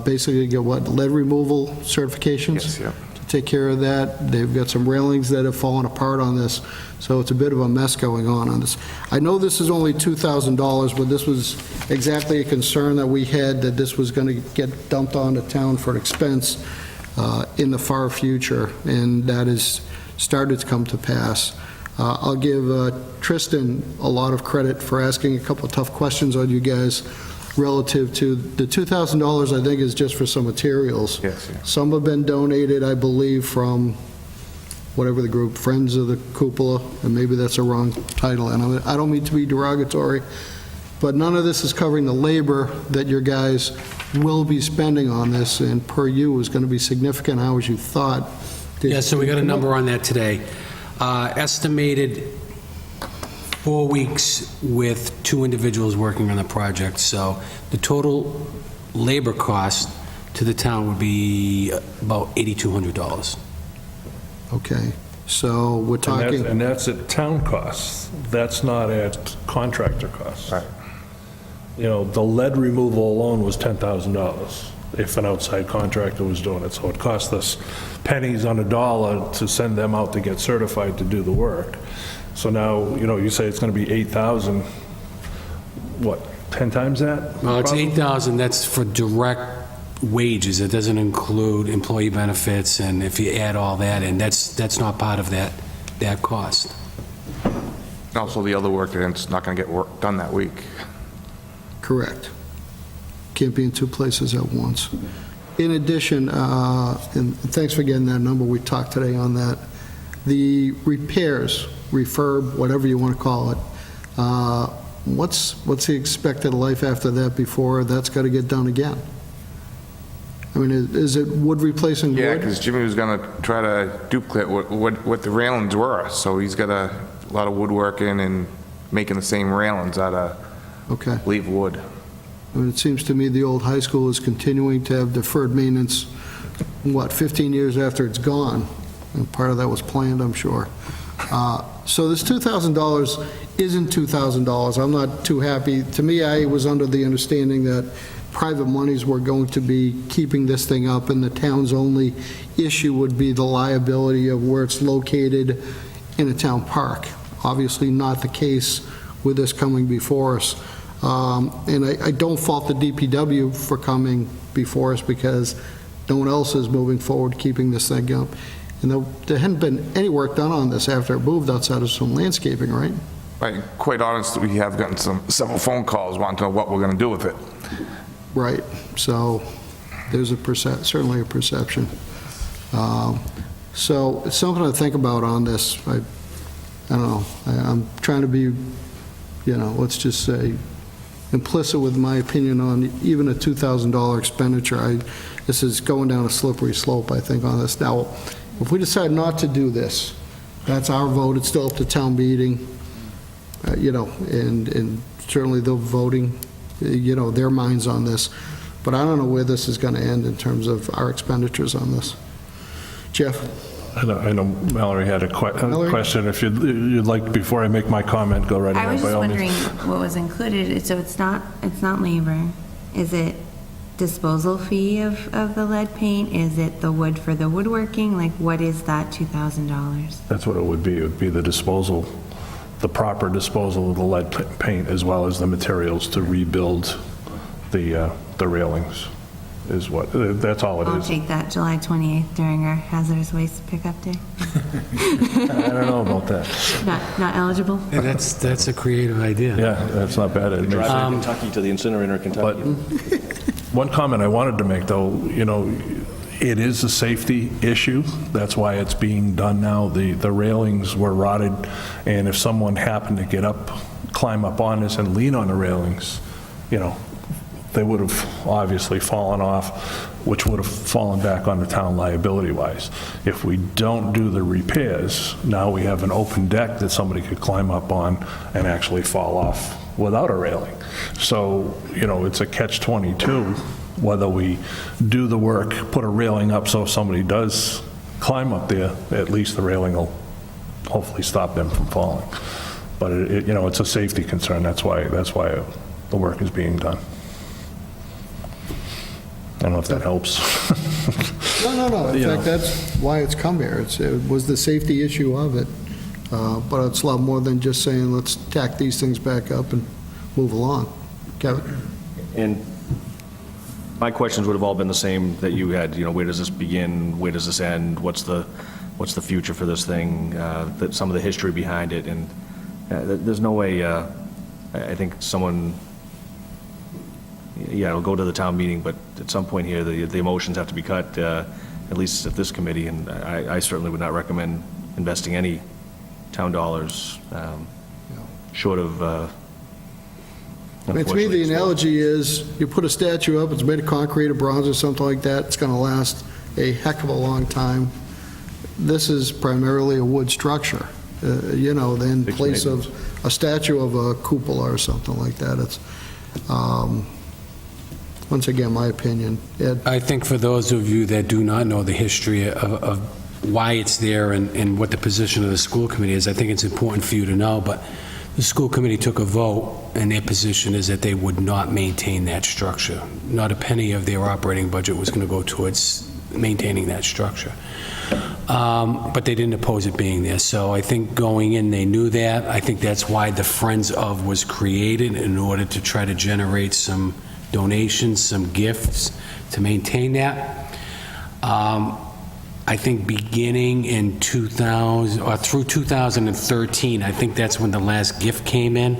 basically get lead removal certifications? Yes, yeah. To take care of that. They've got some railings that have fallen apart on this, so it's a bit of a mess going on this. I know this is only $2,000, but this was exactly a concern that we had, that this was going to get dumped onto town for expense in the far future, and that has started to come to pass. I'll give Tristan a lot of credit for asking a couple of tough questions on you guys relative to the $2,000, I think, is just for some materials. Yes, yeah. Some have been donated, I believe, from whatever the group, Friends of the Cupola, and maybe that's a wrong title, and I don't mean to be derogatory, but none of this is covering the labor that your guys will be spending on this, and per you is going to be significant hours you thought. Yeah, so we got a number on that today. Estimated 4 weeks with 2 individuals working on the project, so the total labor cost to the town would be about $8,200. Okay, so we're talking, And that's at town costs. That's not at contractor costs. Right. You know, the lead removal alone was $10,000 if an outside contractor was doing it. So it cost us pennies on a dollar to send them out to get certified to do the work. So now, you know, you say it's going to be 8,000, what, 10 times that? Well, it's Probably? 8,000, that's for direct wages. It doesn't include employee benefits, and if you add all that in, that's not part of that cost. Also, the other work that's not going to get done that week. correct. Can't be in 2 places at once. In addition, and thanks for getting that number, we talked today on that, the repairs, refurb, whatever you want to call it, what's the expected life after that before that's got to get done again? I mean, is it wood replacing Yeah, wood? because Jimmy was going to try to duplicate what the railings were, so he's got a lot of woodworking and making the same railings out of, Okay. I believe, wood. I mean, it seems to me the old high school is continuing to have deferred maintenance, 15 years after it's gone? And part of that was planned, I'm sure. So this $2,000 isn't $2,000. I'm not too happy. To me, I was under the understanding that private monies were going to be keeping this thing up, and the town's only issue would be the liability of where it's located in a town park. Obviously not the case with this coming before us. And I don't fault the DPW for coming before us because no one else is moving forward, keeping this thing up. And there hadn't been any work done on this after it moved outside of some landscaping, right? Right, quite honest, we have gotten several phone calls wanting to know what we're going to do with it. Right, so there's certainly a perception. So it's something to think about on this. I don't know, I'm trying to be, let's just say, implicit with my opinion on even a $2,000 expenditure. This is going down a slippery slope, I think, on this. Now, if we decide not to do this, that's our vote, it's still up to town meeting, and certainly they're voting, their minds on this. But I don't know where this is going to end in terms of our expenditures on this. Jeff? I know Mallory had a Mallory? question. If you'd like, before I make my comment, go right I ahead. was by just all means. wondering what was included, so it's not labor. Is it disposal fee of the lead paint? Is it the wood for the woodworking? Like, what is that $2,000? That's what it would be. It would be the disposal, the proper disposal of the lead paint, as well as the materials to rebuild the railings, is what, that's all it I'll is. take that July 28th during our hazardous waste pickup day. I don't know about that. Not eligible? Yeah, that's a creative idea. Yeah, that's not bad. It makes- Drive to Kentucky to the incinerator in But Kentucky. one comment I wanted to make, though, it is a safety issue. That's why it's being done now. The railings were rotted, and if someone happened to get up, climb up on this and lean on the railings, they would have obviously fallen off, which would have fallen back on the town liability-wise. If we don't do the repairs, now we have an open deck that somebody could climb up on and actually fall off without a railing. So, it's a catch-22, whether we do the work, put a railing up so if somebody does climb up there, at least the railing will hopefully stop them from falling. But it's a safety concern. That's why the work is being done. I don't know if that helps. No. In fact, that's why it's come here. It was the safety issue of it. But it's a lot more than just saying, let's tack these things back up and move along. Kevin? And my questions would have all been the same that you had, where does this begin, where does this end, what's the future for this thing, some of the history behind it, and there's no way, I think someone, it'll go to the town meeting, but at some point here, the emotions have to be cut, at least at this committee, and I certainly would not recommend investing any town dollars short of, I mean, to me, unfortunately, the it's- analogy is, you put a statue up, it's made of concrete or bronze or something like that, it's going to last a heck of a long time. This is primarily a wood structure, in Fixed place of maintenance. a statue of a cupola or something like that. It's, once again, my opinion. Ed? I think for those of you that do not know the history of why it's there and what the position of the school committee is, I think it's important for you to know, but the school committee took a vote, and their position is that they would not maintain that structure. Not a penny of their operating budget was going to go towards maintaining that structure. But they didn't oppose it being there, so I think going in, they knew that. I think that's why the Friends of was created, in order to try to generate some donations, some gifts to maintain that. I think beginning in 2000, or through 2013, I think that's when the last gift came in.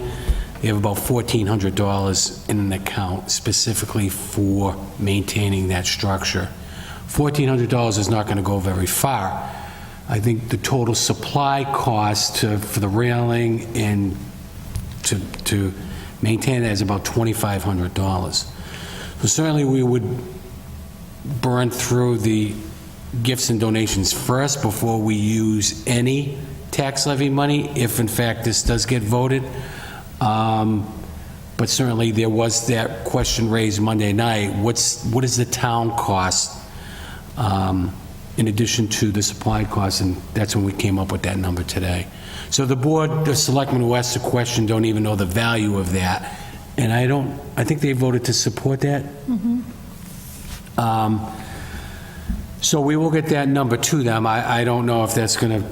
They have about $1,400 in an account specifically for maintaining that structure. $1,400 is not going to go very far. I think the total supply cost for the railing and to maintain that is about $2,500. So certainly we would burn through the gifts and donations first before we use any tax levy money, if in fact this does get voted. But certainly there was that question raised Monday night, what is the town cost in addition to the supply costs, and that's when we came up with that number today. So the board, the selectmen who asked the question don't even know the value of that, and I think they voted to support that. So we will get that number to them. I don't know if that's going to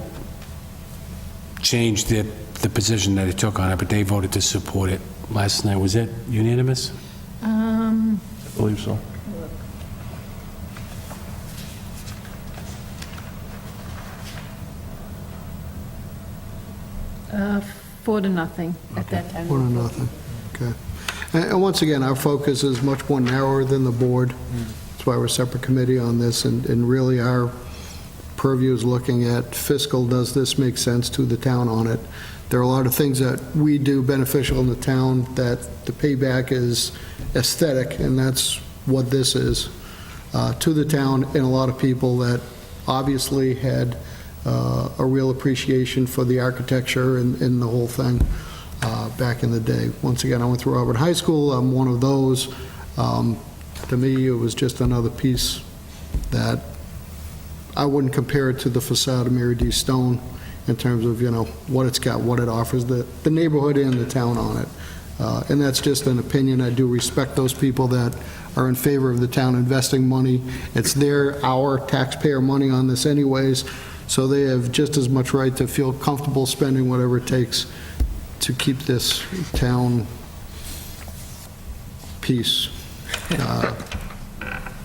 change the position that they took on it, but they voted to support it last night. Was it unanimous? I believe so. 4-0 at that time. 1-0, okay. And once again, our focus is much more narrower than the board. That's why we're a separate committee on this, and really our purview is looking at fiscal, does this make sense to the town on it? There are a lot of things that we do beneficial in the town that the payback is aesthetic, and that's what this is to the town, and a lot of people that obviously had a real appreciation for the architecture and the whole thing back in the day. Once again, I went through Auburn High School. I'm one of those. To me, it was just another piece that I wouldn't compare it to the facade of Mary D. Stone in terms of, what it's got, what it offers, the neighborhood and the town on it. And that's just an opinion. I do respect those people that are in favor of the town investing money. It's our taxpayer money on this anyways, so they have just as much right to feel comfortable spending whatever it takes to keep this town piece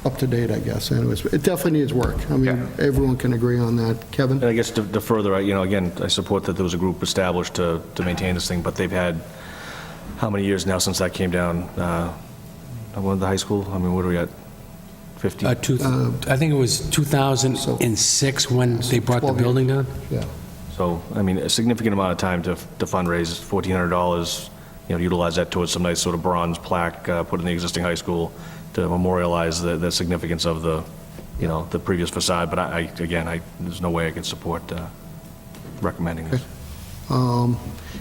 up to date, I guess. Anyways, it definitely needs work. I mean, everyone can agree on that. Kevin? And I guess to further, again, I support that there was a group established to maintain this thing, but they've had, how many years now since that came down? When the high school? I mean, what are we at? 50? I think it was 2006 when they brought the 12 building down? Yeah. So, I mean, a significant amount of time to fundraise, $1,400, utilize that towards some nice sort of bronze plaque put in the existing high school to memorialize the significance of the previous facade. But there's no way I can support recommending this.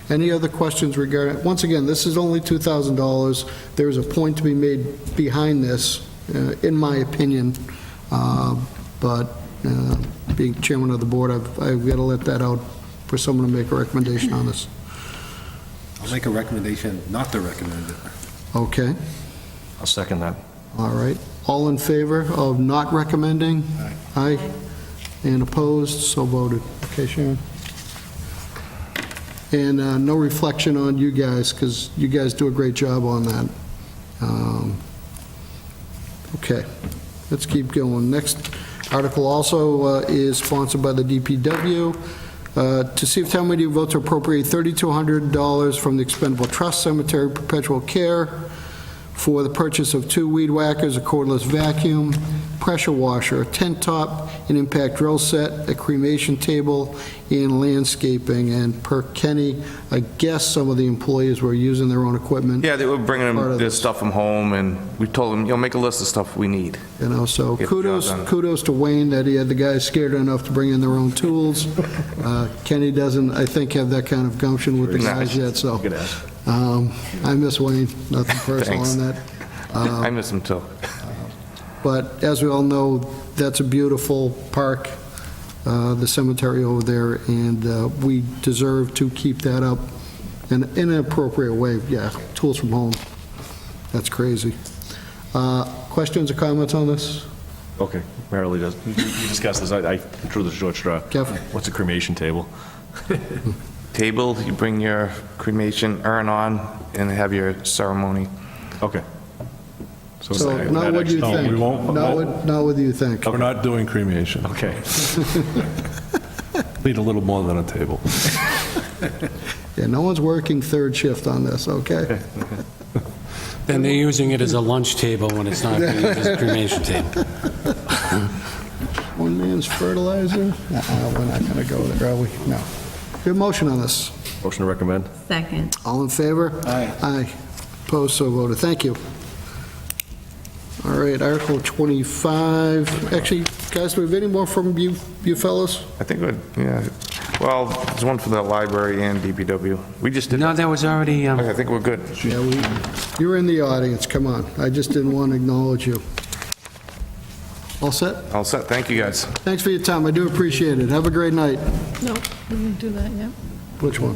Any other questions regarding, once again, this is only $2,000. There's a point to be made behind this, in my opinion, but being chairman of the board, I've got to let that out for someone to make a recommendation on this. I'll make a recommendation not to recommend it. Okay, I'll second that. all right. All in favor of not recommending? Aye. And opposed? So voted. Okay, Sharon? And no reflection on you guys, because you guys do a great job on that. Okay, let's keep going. Next article also is sponsored by the DPW. To see if town meeting votes to appropriate $3,200 from the expendable trust cemetery perpetual care for the purchase of 2 weed whackers, a cordless vacuum, pressure washer, a tent top, an impact drill set, a cremation table, and landscaping. And per Kenny, I guess some of the employees were using their own equipment. Yeah, they were bringing Part them of their this. stuff from home, and we told them, make a list of stuff we need. You know, so Get the job done. kudos to Wayne that he had the guys scared enough to bring in their own tools. Kenny doesn't, I think, have that kind of gumption with the guys yet, so. Good ask. I miss Wayne, nothing personal Thanks. on that. I miss them too. But as we all know, that's a beautiful park, the cemetery over there, and we deserve to keep that up in an appropriate way. Yeah, tools from home. That's crazy. Questions or comments on this? Okay, Marilee does. You discussed this, I drew the short straw. Jeff? What's a cremation table? Table, you bring your cremation urn on and have your ceremony. Okay. So now what do you No, think? we won't. Now what do you think? We're not doing cremation. Okay. Need a little more than a table. Yeah, no one's working third shift on this, okay? Then they're using it as a lunch table when it's not being used as a cremation table. One man's fertilizer? We're not going to go there, are we? No. Good motion on this. Motion to recommend? Second. All in favor? Aye. Aye. Opposed, so voted. Thank you. All right, Article 25. Actually, guys, do we have any more from you fellows? I think, yeah, well, there's one for the library and DPW. We just did, No, that was already, I think we're good. Yeah, you were in the audience, come on. I just didn't want to acknowledge you. All set? All set, thank you, guys. Thanks for your time, I do appreciate it. Have a great night. No, we didn't do that yet. Which one?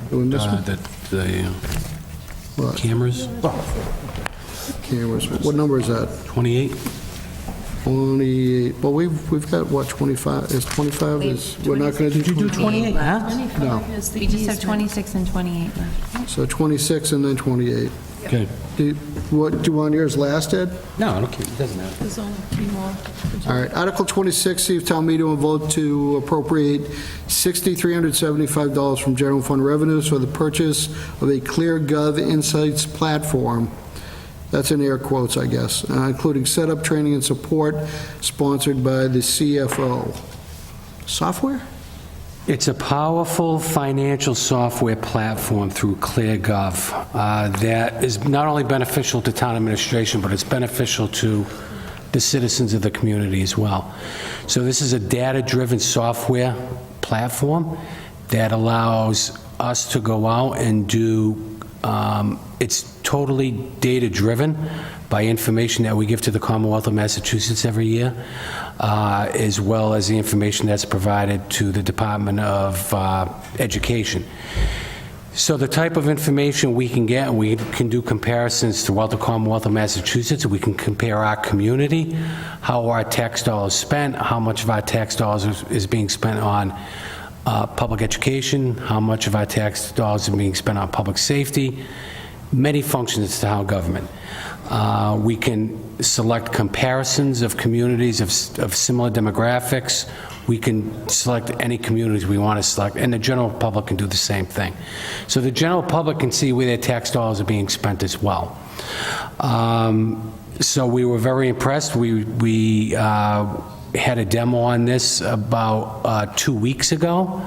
Doing this one? the What? cameras, Cameras. What number is that? 28. 28. Well, we've got, what, 25? Is 25 is, we're not going to do 28? Huh? 25 is the We just have easement. 26 and 28 left. So 26 and then 28. Good. Do you want yours last, Ed? No, I don't care, it doesn't matter. There's only 3 more. All right, Article 26, see if town meeting will vote to appropriate $6,375 from general fund revenues for the purchase of a ClearGov Insights platform. That's in air quotes, I guess, including setup, training, and support, sponsored by the CFO. Software? It's a powerful financial software platform through ClearGov that is not only beneficial to town administration, but it's beneficial to the citizens of the community as well. So this is a data-driven software platform that allows us to go out and do, it's totally data-driven by information that we give to the Commonwealth of Massachusetts every year, as well as the information that's provided to the Department of Education. So the type of information we can get, we can do comparisons throughout the Commonwealth of Massachusetts. We can compare our community, how our tax dollars spent, how much of our tax dollars is being spent on public education, how much of our tax dollars are being spent on public safety, many functions of town government. We can select comparisons of communities of similar demographics. We can select any communities we want to select, and the general public can do the same thing. So the general public can see where their tax dollars are being spent as well. So we were very impressed. We had a demo on this about 2 weeks ago.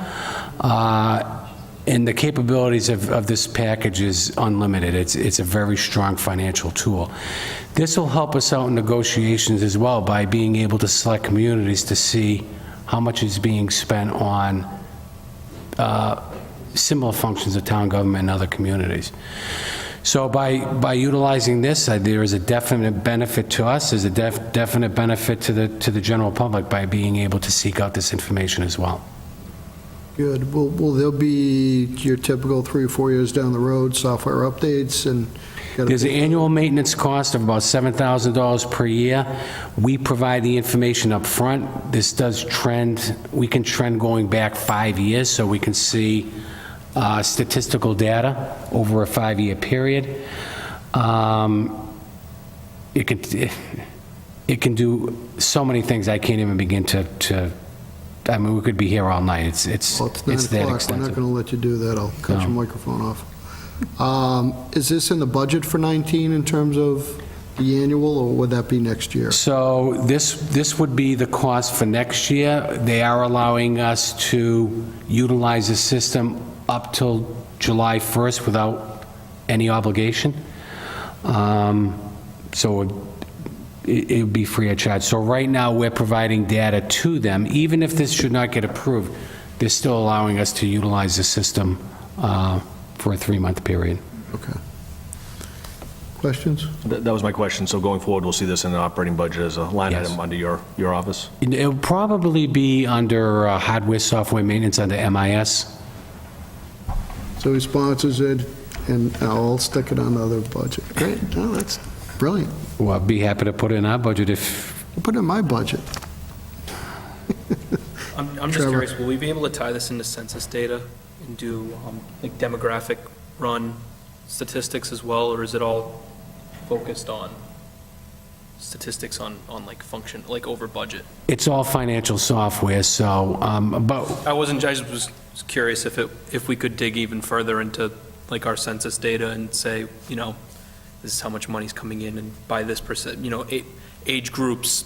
And the capabilities of this package is unlimited. It's a very strong financial tool. This will help us out in negotiations as well by being able to select communities to see how much is being spent on similar functions of town government in other communities. So by utilizing this, there is a definite benefit to us, there's a definite benefit to the general public by being able to seek out this information as well. Good. Will there be your typical 3 or 4 years down the road, software updates and? There's an annual maintenance cost of about $7,000 per year. We provide the information up front. This does trend, we can trend going back 5 years, so we can see statistical data over a 5-year period. It can do so many things I can't even begin to I mean, we could be here all night. It's Well, it's 9 that o'clock. We're not extensive. going to let you do that. I'll cut No. your microphone off. Is this in the budget for 19 in terms of the annual, or would that be next year? So this would be the cost for next year. They are allowing us to utilize the system up till July 1st without any obligation. So it would be free of charge. So right now, we're providing data to them. Even if this should not get approved, they're still allowing us to utilize the system for a 3-month period. Okay. Questions? That was my question. So going forward, we'll see this in an operating budget as a line Yes. item under your office? It'll probably be under hardware, software maintenance under MIS. So he sponsors it, and I'll stick it on the other budget. Great, no, that's brilliant. Well, I'd be happy to put it in our budget if, I'll put it in my budget. I'm just Trevor. curious, will we be able to tie this into census data and do like demographic run statistics as well, or is it all focused on statistics on like function, like over budget? it's all financial software, so, but I just was curious if we could dig even further into like our census data and say, you know, this is how much money's coming in and by this percent, you know, age groups,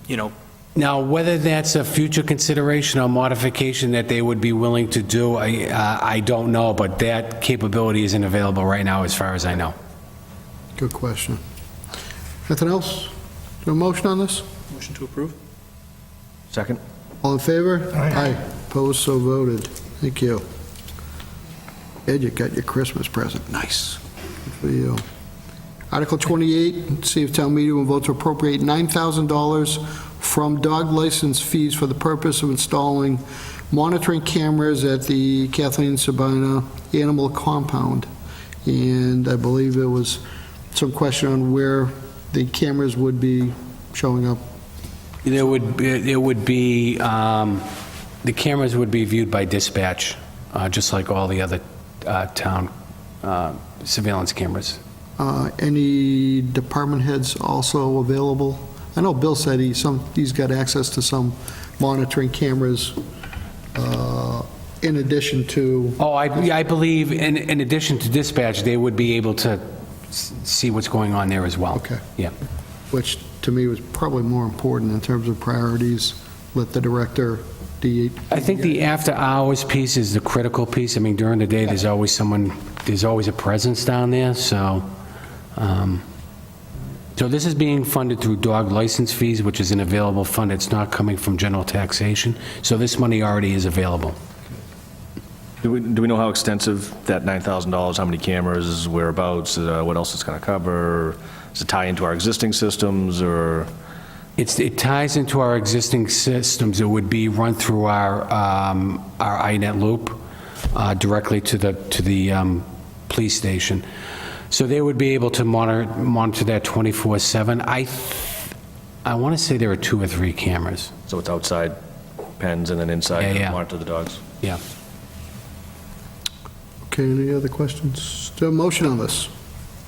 you know. now, whether that's a future consideration or modification that they would be willing to do, I don't know, but that capability isn't available right now, as far as I know. Good question. Anything else? Is there a motion on this? Motion to approve? Second? All in favor? Aye. Opposed, so voted. Thank you. Ed, you got your Christmas present. Nice. Good for you. Article 28, see if town meeting will vote to appropriate $9,000 from dog license fees for the purpose of installing monitoring cameras at the Kathleen Sabina Animal Compound. And I believe there was some question on where the cameras would be showing up. There would be, the cameras would be viewed by dispatch, just like all the other town surveillance cameras. Any department heads also available? I know Bill said he's got access to some monitoring cameras in addition to... Oh, I believe in addition to dispatch, they would be able to see what's going on there as well. Okay. Yeah. Which to me was probably more important in terms of priorities. Let the director, I think the after-hours piece is the critical piece. I mean, during the day, there's always a presence down there, so... So this is being funded through dog license fees, which is an available fund. It's not coming from general taxation. So this money already is available. Do we know how extensive that $9,000, how many cameras, whereabouts, what else it's going to cover? Does it tie into our existing systems, or? It ties into our existing systems. It would be run through our iNet loop directly to the police station. So they would be able to monitor that 24/7. I want to say there are 2 or 3 cameras. So it's outside pens and then inside to Yeah. monitor the dogs? Yeah. Okay, any other questions? Is there a motion on this?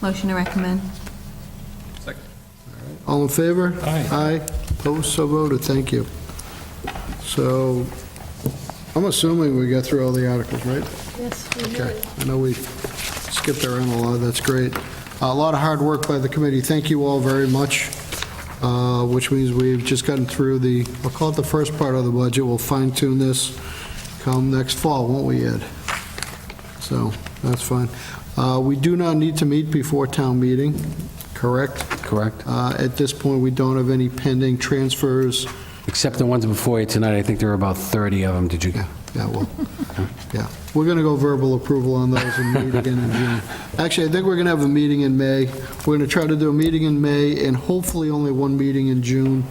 Motion to recommend. Second. All in favor? Aye. Aye. Opposed, so voted. Thank you. So I'm assuming we got through all the articles, right? Yes, we Okay, did. I know we skipped around a lot, that's great. A lot of hard work by the committee, thank you all very much, which means we've just gotten through I'll call it the first part of the budget, we'll fine tune this come next fall, won't we, Ed? So, that's fine. We do not need to meet before town meeting, correct? Correct. At this point, we don't have any pending transfers. Except the ones before you tonight, I think there were about 30 of them. Did you? Yeah, well, yeah. We're going to go verbal approval on those and meet again in June. Actually, I think we're going to have a meeting in May. We're going to try to do a meeting in May and hopefully only one meeting in June.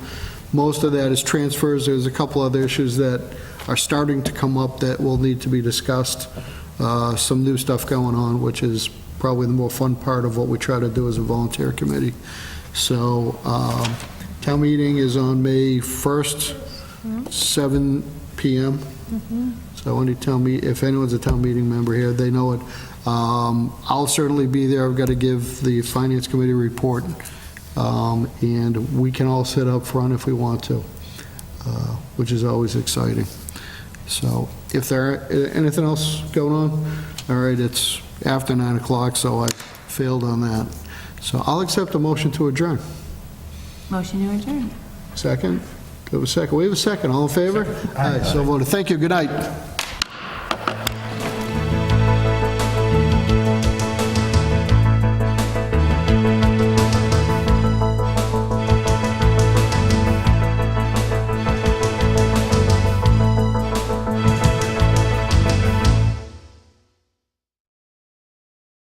Most of that is transfers. There's a couple other issues that are starting to come up that will need to be discussed. Some new stuff going on, which is probably the more fun part of what we try to do as a volunteer committee. So, town meeting is on May 1st, 7 p.m. So any town if anyone's a town meeting member here, they know it. I'll certainly be there. I've got to give the finance committee report, and we can all sit up front if we want to, which is always exciting. So if there anything else going on, all right, it's after 9 o'clock, so I failed on that. So I'll accept a motion to adjourn. Motion to adjourn. Second? Do we have a second? We have a second. All in favor? Aye, so voted. Thank you. Good night.